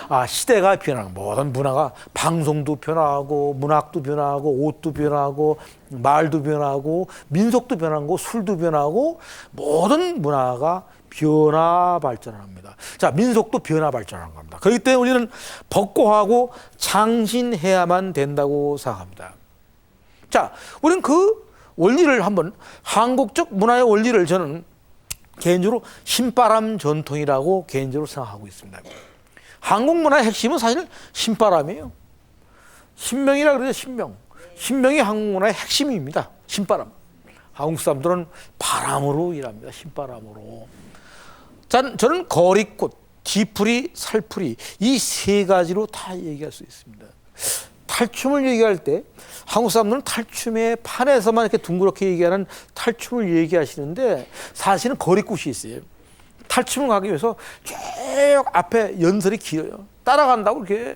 아, 시대가 변하는, 모든 문화가, 방송도 변하고 문학도 변하고 옷도 변하고 말도 변하고 민속도 변하고 술도 변하고 모든 문화가 변화 발전합니다. 자, 민속도 변화 발전하는 겁니다. 그렇기 때문에 우리는 복고하고 창신해야만 된다고 생각합니다. 자, 우리는 그 원리를 한번, 한국적 문화의 원리를 저는 개인적으로 신바람 전통이라고 개인적으로 생각하고 있습니다. 한국 문화의 핵심은 사실 신바람이에요. 신명이라 그러죠. 신명. 신명이 한국 문화의 핵심입니다. 신바람. 한국 사람들은 바람으로 일합니다. 신바람으로. 저는 거리꽃, 뒤풀이, 살풀이 이 세 가지로 다 얘기할 수 있습니다. 탈춤을 얘기할 때 한국 사람들은 탈춤의 판에서만 이렇게 둥그렇게 얘기하는 탈춤을 얘기하시는데 사실은 거리꽃이 있어요. 탈춤을 가기 위해서 쭉 앞에 연설이 길어요. 따라간다고 이렇게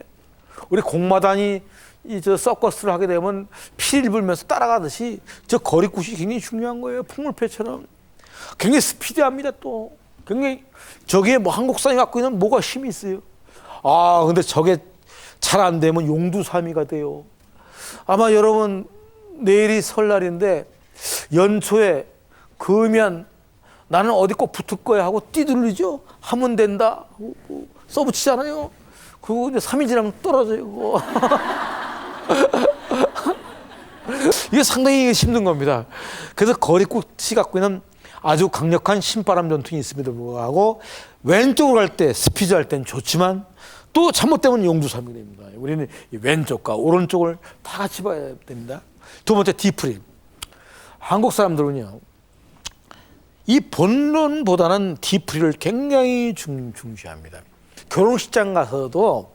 우리 공마단이 저 서커스를 하게 되면 피를 불면서 따라가듯이 저 거리꽃이 굉장히 중요한 거예요. 풍물패처럼 굉장히 스피디합니다. 또 굉장히 저기에 뭐 한국 사람이 갖고 있는 뭐가 힘이 있어요. 아 근데 저게 잘 안 되면 용두사미가 돼요. 아마 여러분 내일이 설날인데 연초에 그으면 나는 어디 꼭 붙을 거야 하고 띠두르죠. 하면 된다 하고 써붙이잖아요. 그리고 이제 3일 지나면 떨어져요. 그거. 이게 상당히 힘든 겁니다. 그래서 거리꽃이 갖고 있는 아주 강력한 신바람 전통이 있음에도 불구하고 왼쪽으로 갈 때 스피드 할 때는 좋지만 또 잘못되면 용두사미가 됩니다. 우리는 왼쪽과 오른쪽을 다 같이 봐야 됩니다. 두 번째 뒤풀이. 한국 사람들은요 이 본론보다는 뒤풀이를 굉장히 중시합니다. 결혼식장 가서도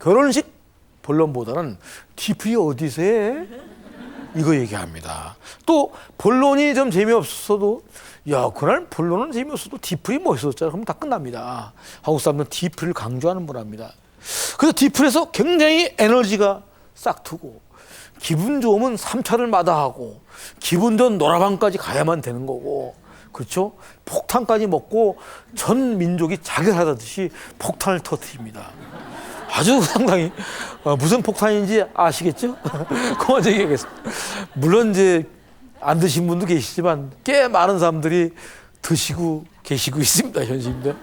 결혼식 본론보다는 뒤풀이 어디서 해? 이거 얘기합니다. 또 본론이 좀 재미없어도 야 그날 본론은 재미없어도 뒤풀이 멋있었잖아. 그러면 다 끝납니다. 한국 사람들은 뒤풀이를 강조하는 문화입니다. 그래서 뒤풀에서 굉장히 에너지가 싹트고 기분 좋으면 3차를 마다하고 기분 좋은 노라방까지 가야만 되는 거고 그렇죠? 폭탄까지 먹고 전 민족이 자결하듯이 폭탄을 터뜨립니다. 아주 상당히 무슨 폭탄인지 아시겠죠? 그만 얘기하겠습니다. 물론 이제 안 드신 분도 계시지만 꽤 많은 사람들이 드시고 계시고 있습니다. 현실입니다.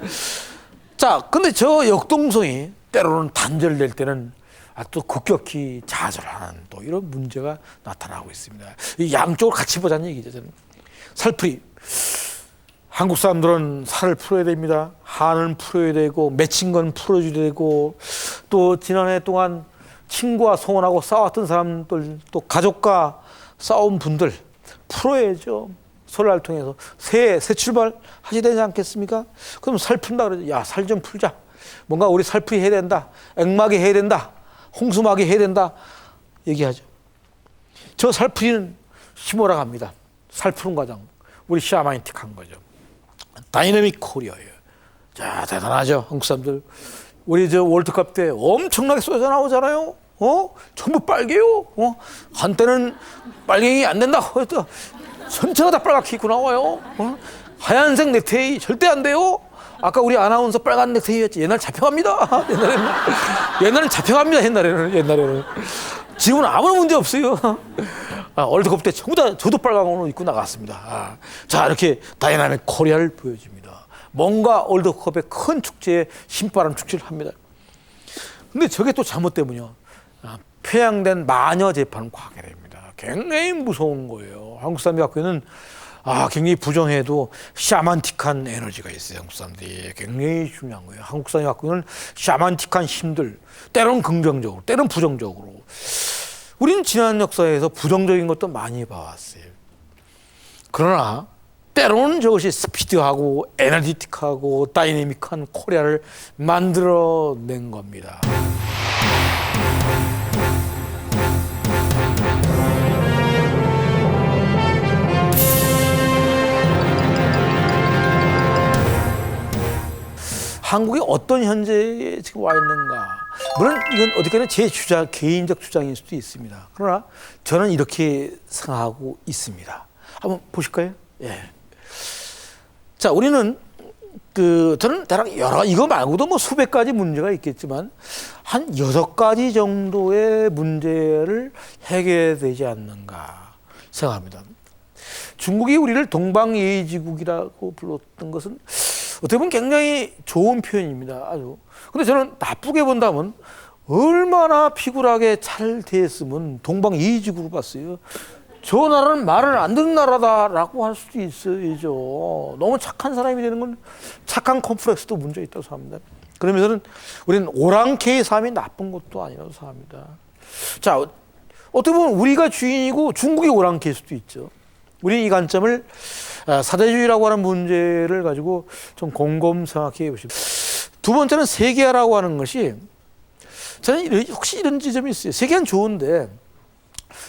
자, 근데 저 역동성이 때로는 단절될 때는 또 급격히 좌절하는 또 이런 문제가 나타나고 있습니다. 이 양쪽을 같이 보자는 얘기죠. 저는. 살풀이. 한국 사람들은 살을 풀어야 됩니다. 한은 풀어야 되고 맺힌 건 풀어줘야 되고 또 지난해 동안 친구와 소원하고 싸웠던 사람들 또 가족과 싸운 분들 풀어야죠. 설날 통해서 새 출발 하셔야 되지 않겠습니까? 그럼 살 푼다 그러죠. 야, 살 좀 풀자. 뭔가 우리 살풀이 해야 된다. 액막이 해야 된다. 홍수막이 해야 된다. 얘기하죠. 저 살풀이는 심오라 갑니다. 살 푸는 과정. 우리 샤마니틱한 거죠. 다이내믹 코리아예요. 자, 대단하죠. 한국 사람들. 우리 저 월드컵 때 엄청나게 쏟아져 나오잖아요. 전부 빨개요. 한때는 빨갱이 안 된다. 전체가 다 빨갛게 입고 나와요. 하얀색 넥타이 절대 안 돼요. 아까 우리 아나운서 빨간 넥타이였지. 옛날 잡혀갑니다. 옛날엔 잡혀갑니다. 옛날에는. 지금은 아무런 문제 없어요. 월드컵 때 전부 다 저도 빨간 옷을 입고 나갔습니다. 자, 이렇게 다이나믹 코리아를 보여줍니다. 뭔가 월드컵의 큰 축제에 신바람 축제를 합니다. 근데 저게 또 잘못되면요. 편향된 마녀 재판을 하게 됩니다. 굉장히 무서운 거예요. 한국 사람이 갖고 있는 굉장히 부정해도 샤만틱한 에너지가 있어요. 한국 사람들이 굉장히 중요한 거예요. 한국 사람이 갖고 있는 샤만틱한 힘들, 때로는 긍정적으로, 때로는 부정적으로. 우리는 지난 역사에서 부정적인 것도 많이 봐왔어요. 그러나 때로는 저것이 스피드하고 에너지틱하고 다이내믹한 코리아를 만들어낸 겁니다. 한국이 어떤 현재에 지금 와 있는가. 물론 이건 어디까지나 제 개인적 주장일 수도 있습니다. 그러나 저는 이렇게 생각하고 있습니다. 한번 보실까요? 예. 자, 우리는 저는 대략 이거 말고도 뭐 수백 가지 문제가 있겠지만 한 6가지 정도의 문제를 해결해야 되지 않는가 생각합니다. 중국이 우리를 동방예의지국이라고 불렀던 것은 어떻게 보면 굉장히 좋은 표현입니다. 아주. 근데 저는 나쁘게 본다면 얼마나 피굴하게 잘 됐으면 동방예의지국으로 봤어요. 저 나라는 말을 안 듣는 나라다라고 할 수도 있어야죠. 너무 착한 사람이 되는 건 착한 컴플렉스도 문제 있다고 생각합니다. 그러면서는 우리는 오랑캐의 삶이 나쁜 것도 아니라고 생각합니다. 자, 어떻게 보면 우리가 주인이고 중국이 오랑캐일 수도 있죠. 우리는 이 관점을 사대주의라고 하는 문제를 가지고 좀 곰곰 생각해 보십시오. 두 번째는 세계화라고 하는 것이 저는 혹시 이런 지점이 있어요. 세계화는 좋은데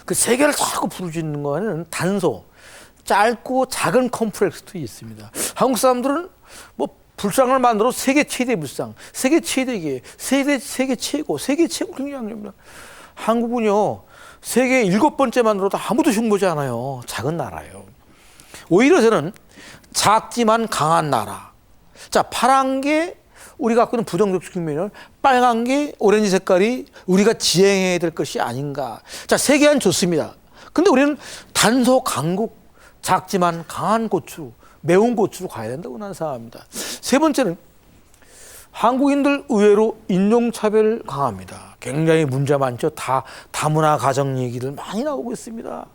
그 세계를 자꾸 부르짖는 거는 단소, 짧고 작은 컴플렉스도 있습니다. 한국 사람들은 뭐 불상을 만들어 세계 최대 불상, 세계 최대계, 세계 최고, 세계 최고 굉장합니다. 한국은요 세계 7번째 만들어도 아무도 흉보지 않아요. 작은 나라예요. 오히려 저는 작지만 강한 나라. 자, 파란 게 우리가 갖고 있는 부정적 측면을, 빨간 게 오렌지 색깔이 우리가 지향해야 될 것이 아닌가. 자, 세계화는 좋습니다. 근데 우리는 단소 강국, 작지만 강한 고추, 매운 고추로 가야 된다고 나는 생각합니다. 세 번째는 한국인들 의외로 인종차별 강합니다. 굉장히 문제 많죠. 다문화 가정 얘기들 많이 나오고 있습니다.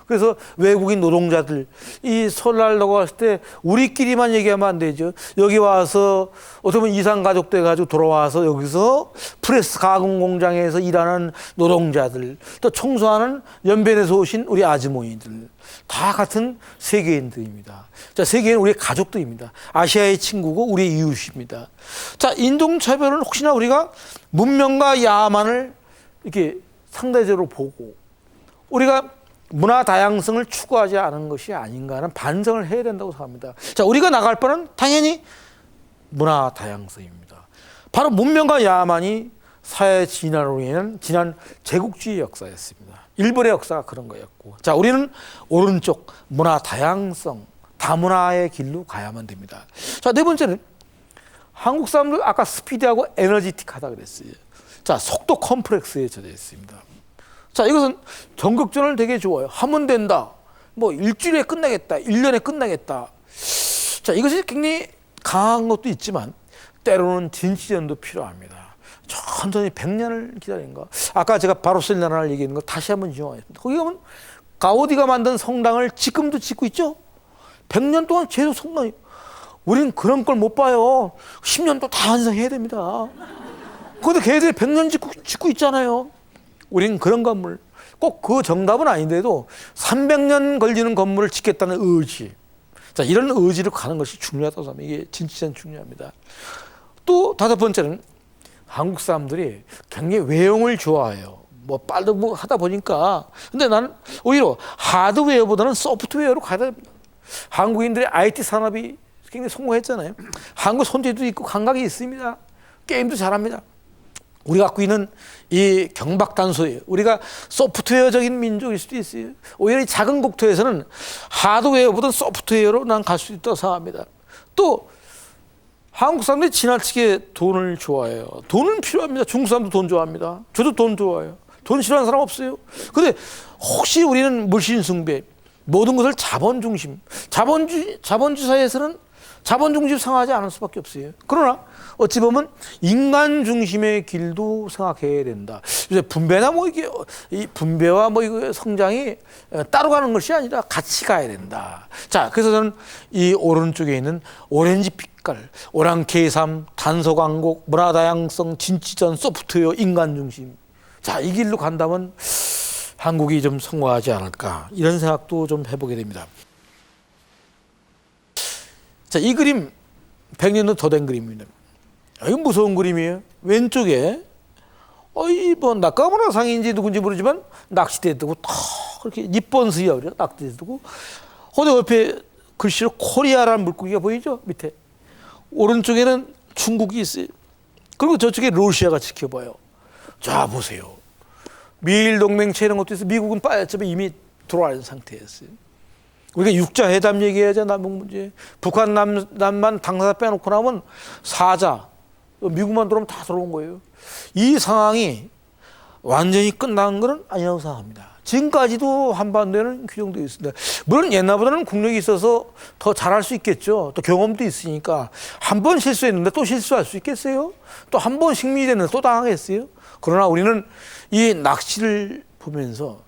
그래서 외국인 노동자들 이 설날 넘어갔을 때 우리끼리만 얘기하면 안 되죠. 여기 와서 어떻게 보면 이상 가족 돼가지고 돌아와서 여기서 프레스 가공 공장에서 일하는 노동자들, 또 청소하는 연변에서 오신 우리 아주머니들 다 같은 세계인들입니다. 자, 세계인은 우리의 가족들입니다. 아시아의 친구고 우리의 이웃입니다. 자, 인종차별은 혹시나 우리가 문명과 야만을 이렇게 상대적으로 보고 우리가 문화 다양성을 추구하지 않은 것이 아닌가 하는 반성을 해야 된다고 생각합니다. 자, 우리가 나갈 바는 당연히 문화 다양성입니다. 바로 문명과 야만이 사회 진화로 인한 지난 제국주의 역사였습니다. 일본의 역사가 그런 거였고, 자, 우리는 오른쪽 문화 다양성, 다문화의 길로 가야만 됩니다. 자, 네 번째는 한국 사람들 아까 스피디하고 에너지틱하다 그랬어요. 자, 속도 컴플렉스에 젖어 있습니다. 자, 이것은 전극전을 되게 좋아요. 하면 된다. 뭐 일주일에 끝나겠다. 1년에 끝나겠다. 자, 이것이 굉장히 강한 것도 있지만 때로는 진치전도 필요합니다. 천천히 100년을 기다린가. 아까 제가 바르셀로나를 얘기하는 거 다시 한번 인용하겠습니다. 거기 가면 가우디가 만든 성당을 지금도 짓고 있죠. 100년 동안 계속 성당이. 우리는 그런 걸 못 봐요. 10년도 다 완성해야 됩니다. 그런데 걔들이 100년 짓고 있잖아요. 우리는 그런 건물, 꼭 그 정답은 아닌데도 300년 걸리는 건물을 짓겠다는 의지. 자, 이런 의지로 가는 것이 중요하다고 생각합니다. 이게 진짜 중요합니다. 또 다섯 번째는 한국 사람들이 굉장히 외형을 좋아해요. 뭐 빨리 뭐 하다 보니까. 근데 나는 오히려 하드웨어보다는 소프트웨어로 가야 됩니다. 한국인들의 IT 산업이 굉장히 성공했잖아요. 한국 손재주도 있고 감각이 있습니다. 게임도 잘합니다. 우리가 갖고 있는 이 경박단소예요. 우리가 소프트웨어적인 민족일 수도 있어요. 오히려 이 작은 국토에서는 하드웨어보다 소프트웨어로 난 갈 수 있다고 생각합니다. 또 한국 사람들이 지나치게 돈을 좋아해요. 돈은 필요합니다. 중국 사람도 돈 좋아합니다. 저도 돈 좋아해요. 돈 싫어하는 사람 없어요. 근데 혹시 우리는 물신숭배, 모든 것을 자본 중심, 자본주의 사회에서는 자본 중심 생각하지 않을 수밖에 없어요. 그러나 어찌 보면 인간 중심의 길도 생각해야 된다. 이제 분배나 뭐 이게 이 분배와 뭐 이거 성장이 따로 가는 것이 아니라 같이 가야 된다. 자, 그래서 저는 이 오른쪽에 있는 오렌지 빛깔, 오랑캐의 삶, 단서 광곡, 문화 다양성, 진치전, 소프트웨어, 인간 중심. 자, 이 길로 간다면 한국이 좀 성공하지 않을까 이런 생각도 좀 해보게 됩니다. 자, 이 그림 100년도 더 된 그림입니다. 이거 무서운 그림이에요. 왼쪽에 뭐 낙가문화 상인지 누군지 모르지만 낚싯대 뜨고 탁 그렇게 니폰스야 그래요. 낚싯대 뜨고 거기 옆에 글씨로 코리아라는 물고기가 보이죠? 밑에 오른쪽에는 중국이 있어요. 그리고 저쪽에 러시아가 지켜봐요. 자, 보세요. 미일 동맹체 이런 것도 있어요. 미국은 빠졌지만 이미 들어와 있는 상태였어요. 우리가 육자 회담 얘기해야죠. 남북 문제. 북한 남만 당사자 빼놓고 나면 사자. 미국만 들어오면 다 들어온 거예요. 이 상황이 완전히 끝난 건 아니라고 생각합니다. 지금까지도 한반도에는 규정되어 있습니다. 물론 옛날보다는 국력이 있어서 더 잘할 수 있겠죠. 또 경험도 있으니까. 한 번 실수했는데 또 실수할 수 있겠어요? 또 한 번 식민지됐는데 또 당하겠어요? 그러나 우리는 이 낚시를 보면서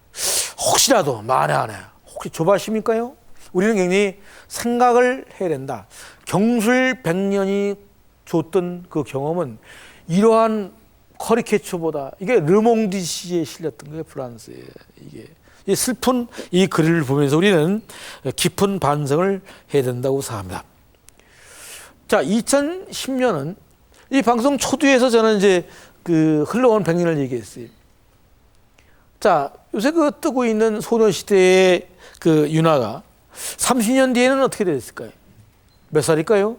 혹시라도 만에 안에 혹시 조바심일까요? 우리는 굉장히 생각을 해야 된다. 경술 100년이 줬던 그 경험은 이러한 커리케처보다 이게 르몽디시에 실렸던 거예요. 프랑스에. 이게 이 슬픈 이 글을 보면서 우리는 깊은 반성을 해야 된다고 생각합니다. 자, 2010년은 이 방송 초두에서 저는 이제 그 흘러온 100년을 얘기했어요. 자, 요새 그 뜨고 있는 소녀시대의 그 윤하가 30년 뒤에는 어떻게 됐을까요? 몇 살일까요?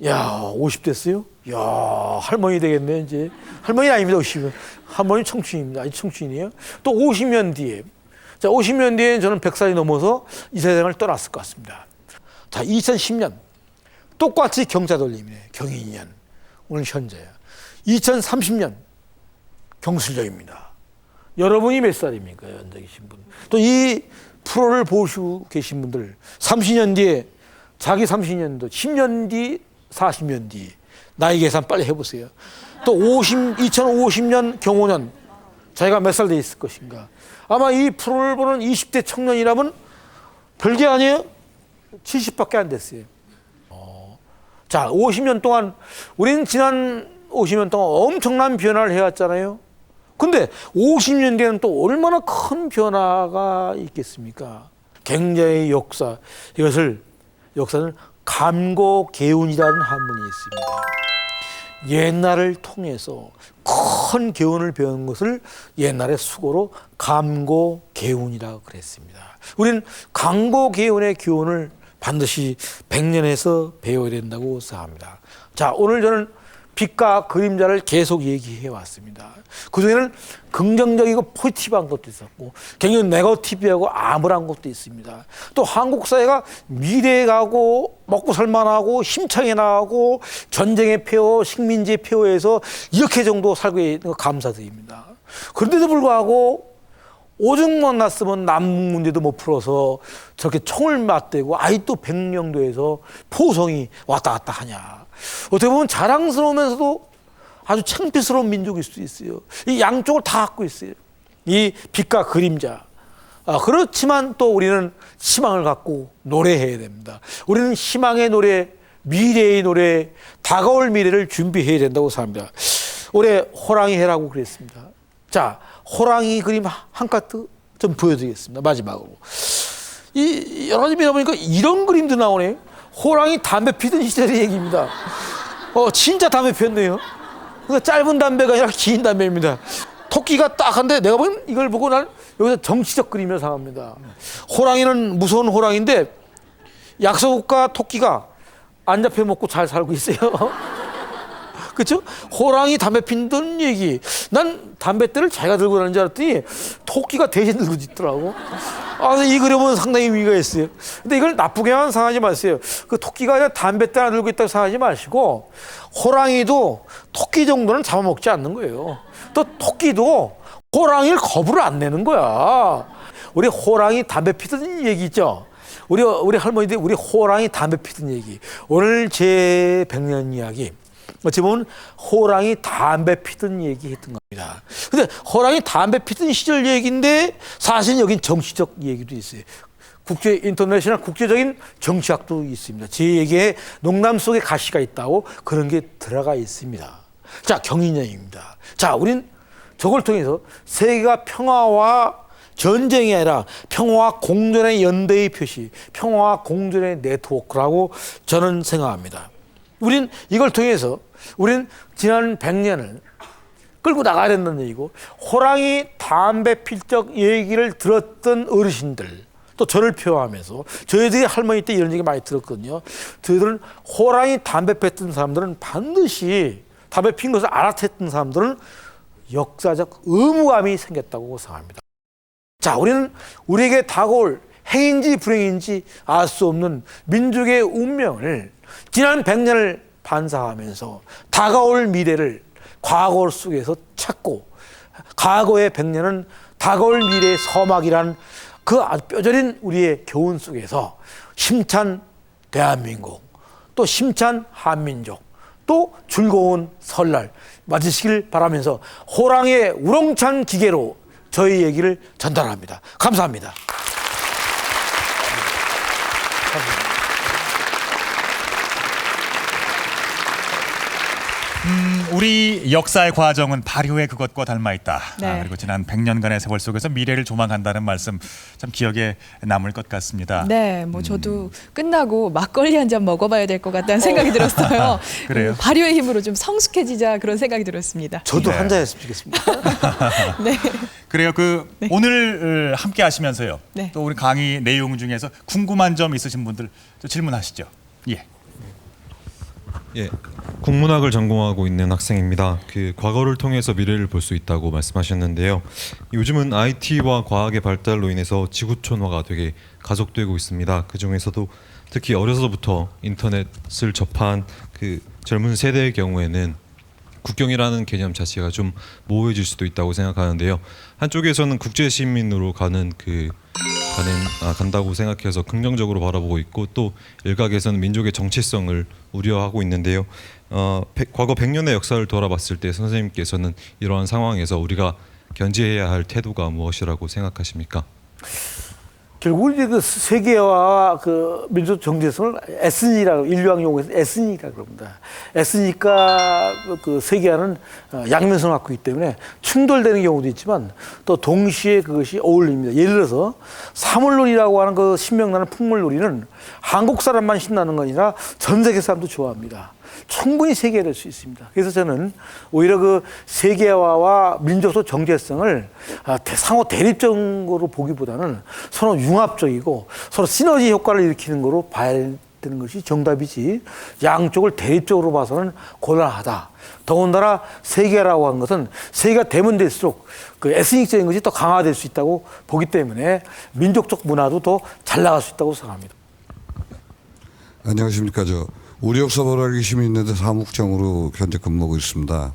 야, 50 됐어요? 야, 할머니 되겠네, 이제. 할머니 아닙니다, 50은. 할머니 청춘입니다. 아직 청춘이에요. 또 50년 뒤에. 자, 50년 뒤에 저는 100살이 넘어서 이 세상을 떠났을 것 같습니다. 자, 2010년. 똑같이 경자 돌림이네. 경인년. 오늘 현재야. 2030년. 경술령입니다. 여러분이 몇 살입니까? 연대 계신 분. 또 이 프로를 보시고 계신 분들. 30년 뒤에, 자기 30년도, 10년 뒤, 40년 뒤. 나이 계산 빨리 해보세요. 또 2050년 경호년. 자기가 몇 살 돼 있을 것인가. 아마 이 프로를 보는 20대 청년이라면 별게 아니에요. 70밖에 안 됐어요. 자, 50년 동안, 우리는 지난 50년 동안 엄청난 변화를 해왔잖아요. 근데 50년 뒤에는 또 얼마나 큰 변화가 있겠습니까? 굉장히 역사는 감고개운이라는 한문이 있습니다. 옛날을 통해서 큰 교훈을 배운 것을 옛날의 수고로 감고개운이라고 그랬습니다. 우리는 감고개운의 교훈을 반드시 100년에서 배워야 된다고 생각합니다. 자, 오늘 저는 빛과 그림자를 계속 얘기해 왔습니다. 그중에는 긍정적이고 포지티브한 것도 있었고 굉장히 네거티브하고 암울한 것도 있습니다. 또 한국 사회가 미래에 가고 먹고 살만하고 힘차게 나가고 전쟁의 폐허, 식민지의 폐허에서 이렇게 정도 살고 있는 거 감사드립니다. 그런데도 불구하고 오죽 만났으면 남북 문제도 못 풀어서 저렇게 총을 맞대고 아직도 백령도에서 포성이 왔다 갔다 하냐. 어떻게 보면 자랑스러우면서도 아주 창피스러운 민족일 수도 있어요. 이 양쪽을 다 갖고 있어요. 이 빛과 그림자. 그렇지만 또 우리는 희망을 갖고 노래해야 됩니다. 우리는 희망의 노래, 미래의 노래, 다가올 미래를 준비해야 된다고 생각합니다. 올해 호랑이 해라고 그랬습니다. 자, 호랑이 그림 한 카트 좀 보여드리겠습니다. 마지막으로. 여러 가지 보니까 이런 그림도 나오네요. 호랑이 담배 피던 시절의 얘기입니다. 진짜 담배 피웠네요. 그러니까 짧은 담배가 아니라 긴 담배입니다. 토끼가 딱 한데 내가 보기엔 이걸 보고 난 여기서 정치적 그림이라 생각합니다. 호랑이는 무서운 호랑이인데 약소국가 토끼가 안 잡혀 먹고 잘 살고 있어요. 그렇죠? 호랑이 담배 피던 얘기. 난 담배대를 자기가 들고 다니는 줄 알았더니 토끼가 대신 들고 있더라고. 이 그림은 상당히 의미가 있어요. 근데 이걸 나쁘게만 생각하지 마세요. 그 토끼가 그냥 담배대 하나 들고 있다고 생각하지 마시고 호랑이도 토끼 정도는 잡아먹지 않는 거예요. 또 토끼도 호랑이를 겁을 안 내는 거야. 우리 호랑이 담배 피던 얘기 있죠? 우리 할머니들이 우리 호랑이 담배 피던 얘기. 오늘 제 100년 이야기. 어찌 보면 호랑이 담배 피던 얘기 했던 겁니다. 근데 호랑이 담배 피던 시절 얘기인데 사실 여긴 정치적 얘기도 있어요. 인터내셔널 국제적인 정치학도 있습니다. 제 얘기에 농담 속에 가시가 있다고 그런 게 들어가 있습니다. 자, 경인년입니다. 자, 우린 저걸 통해서 세계가 평화와 전쟁이 아니라 평화와 공존의 연대의 표시, 평화와 공존의 네트워크라고 저는 생각합니다. 우린 이걸 통해서 우린 지난 100년을 끌고 나가야 된다는 얘기고, 호랑이 담배 필 적 얘기를 들었던 어르신들, 또 저를 표하면서 저희들이 할머니 때 이런 얘기 많이 들었거든요. 저희들은 호랑이 담배 폈던 사람들은 반드시 담배 핀 것을 알아챘던 사람들은 역사적 의무감이 생겼다고 생각합니다. 자, 우리는 우리에게 다가올 행인지 불행인지 알 수 없는 민족의 운명을 지난 100년을 반사하면서 다가올 미래를 과거 속에서 찾고, 과거의 100년은 다가올 미래의 서막이란 그 아주 뼈저린 우리의 교훈 속에서 힘찬 대한민국, 또 힘찬 한민족, 또 즐거운 설날 맞으시길 바라면서 호랑이의 우렁찬 기계로 저희 얘기를 전달합니다. 감사합니다. 감사합니다. 우리 역사의 과정은 발효의 그것과 닮아 있다. 네. 그리고 지난 100년간의 세월 속에서 미래를 조망한다는 말씀 참 기억에 남을 것 같습니다. 네, 뭐 저도 끝나고 막걸리 한 잔 먹어봐야 될 것 같다는 생각이 들었어요. 그래요? 발효의 힘으로 좀 성숙해지자 그런 생각이 들었습니다. 저도 네. 한 잔 했으면 좋겠습니다. 네. 그래요. 오늘 함께 하시면서요. 네. 또 우리 강의 내용 중에서 궁금한 점 있으신 분들 또 질문하시죠. 예. 예, 국문학을 전공하고 있는 학생입니다. 그 과거를 통해서 미래를 볼 수 있다고 말씀하셨는데요. 요즘은 IT와 과학의 발달로 인해서 지구촌화가 되게 가속되고 있습니다. 그 중에서도 특히 어려서부터 인터넷을 접한 그 젊은 세대의 경우에는 국경이라는 개념 자체가 좀 모호해질 수도 있다고 생각하는데요. 한쪽에서는 국제 시민으로 간다고 생각해서 긍정적으로 바라보고 있고, 또 일각에서는 민족의 정체성을 우려하고 있는데요. 과거 100년의 역사를 돌아봤을 때 선생님께서는 이러한 상황에서 우리가 견지해야 할 태도가 무엇이라고 생각하십니까? 결국 이제 그 세계와 그 민족 정체성을 에스닉이라고, 인류학 용어에서 에스닉이라고 그럽니다. 에스닉과 그 세계화는 양면성을 갖고 있기 때문에 충돌되는 경우도 있지만 또 동시에 그것이 어울립니다. 예를 들어서 사물놀이라고 하는 그 신명나는 풍물놀이는 한국 사람만 신나는 거 아니라 전 세계 사람도 좋아합니다. 충분히 세계화될 수 있습니다. 그래서 저는 오히려 그 세계화와 민족적 정체성을 상호 대립적으로 보기보다는 서로 융합적이고 서로 시너지 효과를 일으키는 거로 봐야 되는 것이 정답이지, 양쪽을 대립적으로 봐서는 곤란하다. 더군다나 세계화라고 하는 것은 세계가 되면 될수록 그 에스닉적인 것이 더 강화될 수 있다고 보기 때문에 민족적 문화도 더 잘 나갈 수 있다고 생각합니다. 안녕하십니까. 우리 역사 보라기심이 있는데 사무국장으로 현재 근무하고 있습니다.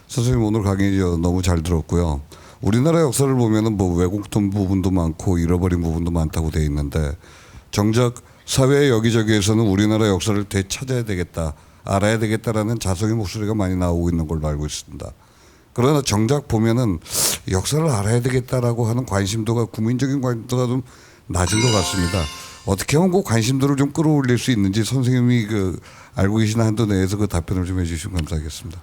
선생님 오늘 강의 너무 잘 들었고요. 우리나라 역사를 보면은 뭐 왜곡된 부분도 많고 잃어버린 부분도 많다고 돼 있는데, 정작 사회 여기저기에서는 우리나라 역사를 되찾아야 되겠다, 알아야 되겠다라는 자성의 목소리가 많이 나오고 있는 걸로 알고 있습니다. 그러나 정작 보면은 역사를 알아야 되겠다라고 하는 관심도가, 국민적인 관심도가 좀 낮은 것 같습니다. 어떻게 하면 그 관심도를 좀 끌어올릴 수 있는지 선생님이 그 알고 계시는 한도 내에서 그 답변을 좀 해주시면 감사하겠습니다.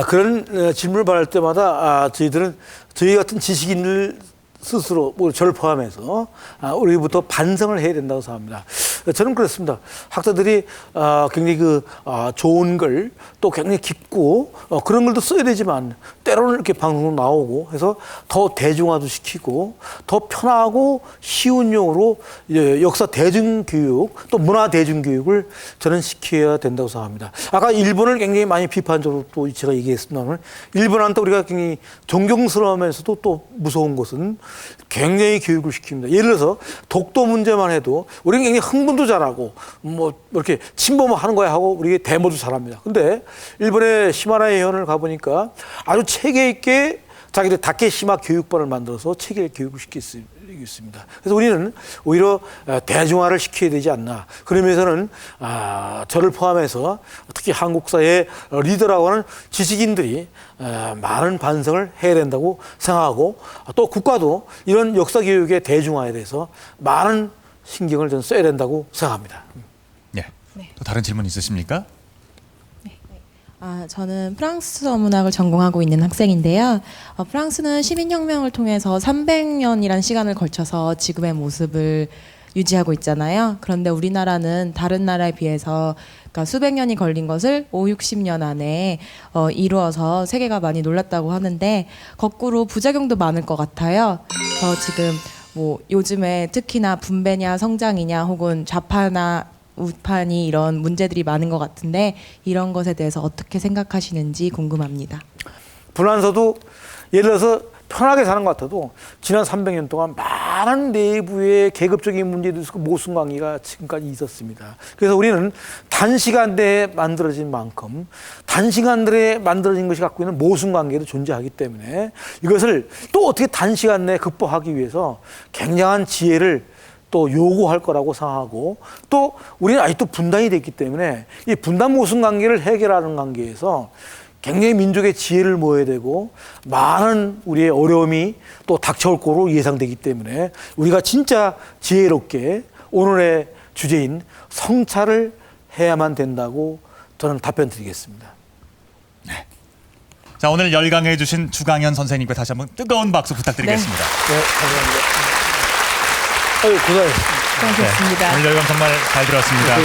그런 질문을 받을 때마다 저희들은 저희 같은 지식인들 스스로, 뭐 저를 포함해서 우리부터 반성을 해야 된다고 생각합니다. 저는 그렇습니다. 학자들이 굉장히 좋은 걸 또 굉장히 깊고 그런 걸도 써야 되지만 때로는 이렇게 방송으로 나오고 해서 더 대중화도 시키고 더 편하고 쉬운 용어로 역사 대중교육 또 문화 대중교육을 저는 시켜야 된다고 생각합니다. 아까 일본을 굉장히 많이 비판적으로 또 제가 얘기했습니다만, 일본한테 우리가 굉장히 존경스러우면서도 또 무서운 것은 굉장히 교육을 시킵니다. 예를 들어서 독도 문제만 해도 우리는 굉장히 흥분도 잘하고 뭐 이렇게 침범하는 거야 하고 우리 데모도 잘합니다. 근데 일본의 시마라의 해변을 가보니까 아주 체계 있게 자기들 다케시마 교육반을 만들어서 체계 교육을 시켰습니다. 그래서 우리는 오히려 대중화를 시켜야 되지 않나. 그러면서는 저를 포함해서 특히 한국사의 리더라고 하는 지식인들이 많은 반성을 해야 된다고 생각하고, 또 국가도 이런 역사 교육의 대중화에 대해서 많은 신경을 좀 써야 된다고 생각합니다. 네. 또 다른 질문 있으십니까? 저는 프랑스어 문학을 전공하고 있는 학생인데요. 프랑스는 시민혁명을 통해서 300년이라는 시간을 걸쳐서 지금의 모습을 유지하고 있잖아요. 그런데 우리나라는 다른 나라에 비해서 그러니까 수백 년이 걸린 것을 50-60년 안에 이루어서 세계가 많이 놀랐다고 하는데, 거꾸로 부작용도 많을 것 같아요. 지금 뭐 요즘에 특히나 분배냐 성장이냐 혹은 좌파나 우파니 이런 문제들이 많은 것 같은데, 이런 것에 대해서 어떻게 생각하시는지 궁금합니다. 불란서도 예를 들어서 편하게 사는 것 같아도 지난 300년 동안 많은 내부의 계급적인 문제도 있었고 모순관계가 지금까지 있었습니다. 그래서 우리는 단시간 내에 만들어진 만큼 단시간 내에 만들어진 것이 갖고 있는 모순관계도 존재하기 때문에 이것을 또 어떻게 단시간 내에 극복하기 위해서 굉장한 지혜를 또 요구할 거라고 생각하고, 또 우리는 아직도 분단이 됐기 때문에 이 분단 모순 관계를 해결하는 관계에서 굉장히 민족의 지혜를 모아야 되고 많은 우리의 어려움이 또 닥쳐올 거로 예상되기 때문에 우리가 진짜 지혜롭게 오늘의 주제인 성찰을 해야만 된다고 저는 답변 드리겠습니다. 네. 자, 오늘 열강해 주신 주강현 선생님께 다시 한번 뜨거운 박수 부탁드리겠습니다. 네, 감사합니다. 아유, 고생하셨습니다. 고맙습니다. 오늘 열강 정말 잘 들었습니다.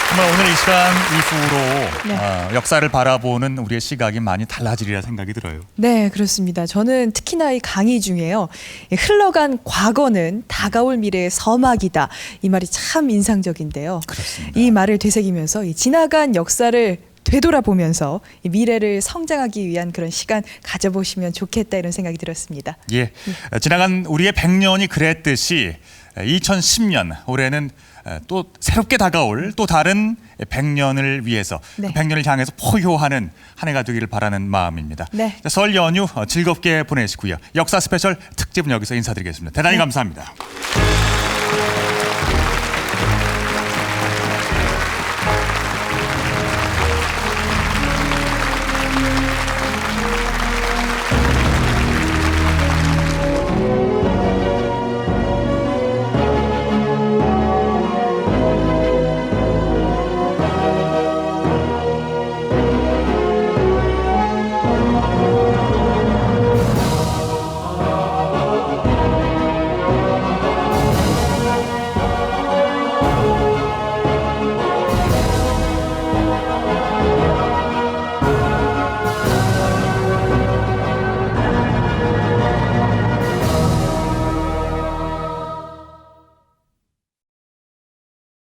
정말 오늘 이 시간 이후로 역사를 바라보는 우리의 시각이 많이 달라지리라 생각이 들어요. 네, 그렇습니다. 저는 특히나 이 강의 중에요. 흘러간 과거는 다가올 미래의 서막이다. 이 말이 참 인상적인데요. 그렇습니다. 이 말을 되새기면서 이 지나간 역사를 되돌아보면서 이 미래를 성장하기 위한 그런 시간 가져보시면 좋겠다 이런 생각이 들었습니다. 예, 지나간 우리의 100년이 그랬듯이 2010년 올해는 또 새롭게 다가올 또 다른 100년을 위해서 네. 그 100년을 향해서 포효하는 한 해가 되기를 바라는 마음입니다. 네. 자, 설 연휴 즐겁게 보내시고요. 역사 스페셜 특집은 여기서 인사드리겠습니다. 대단히 감사합니다.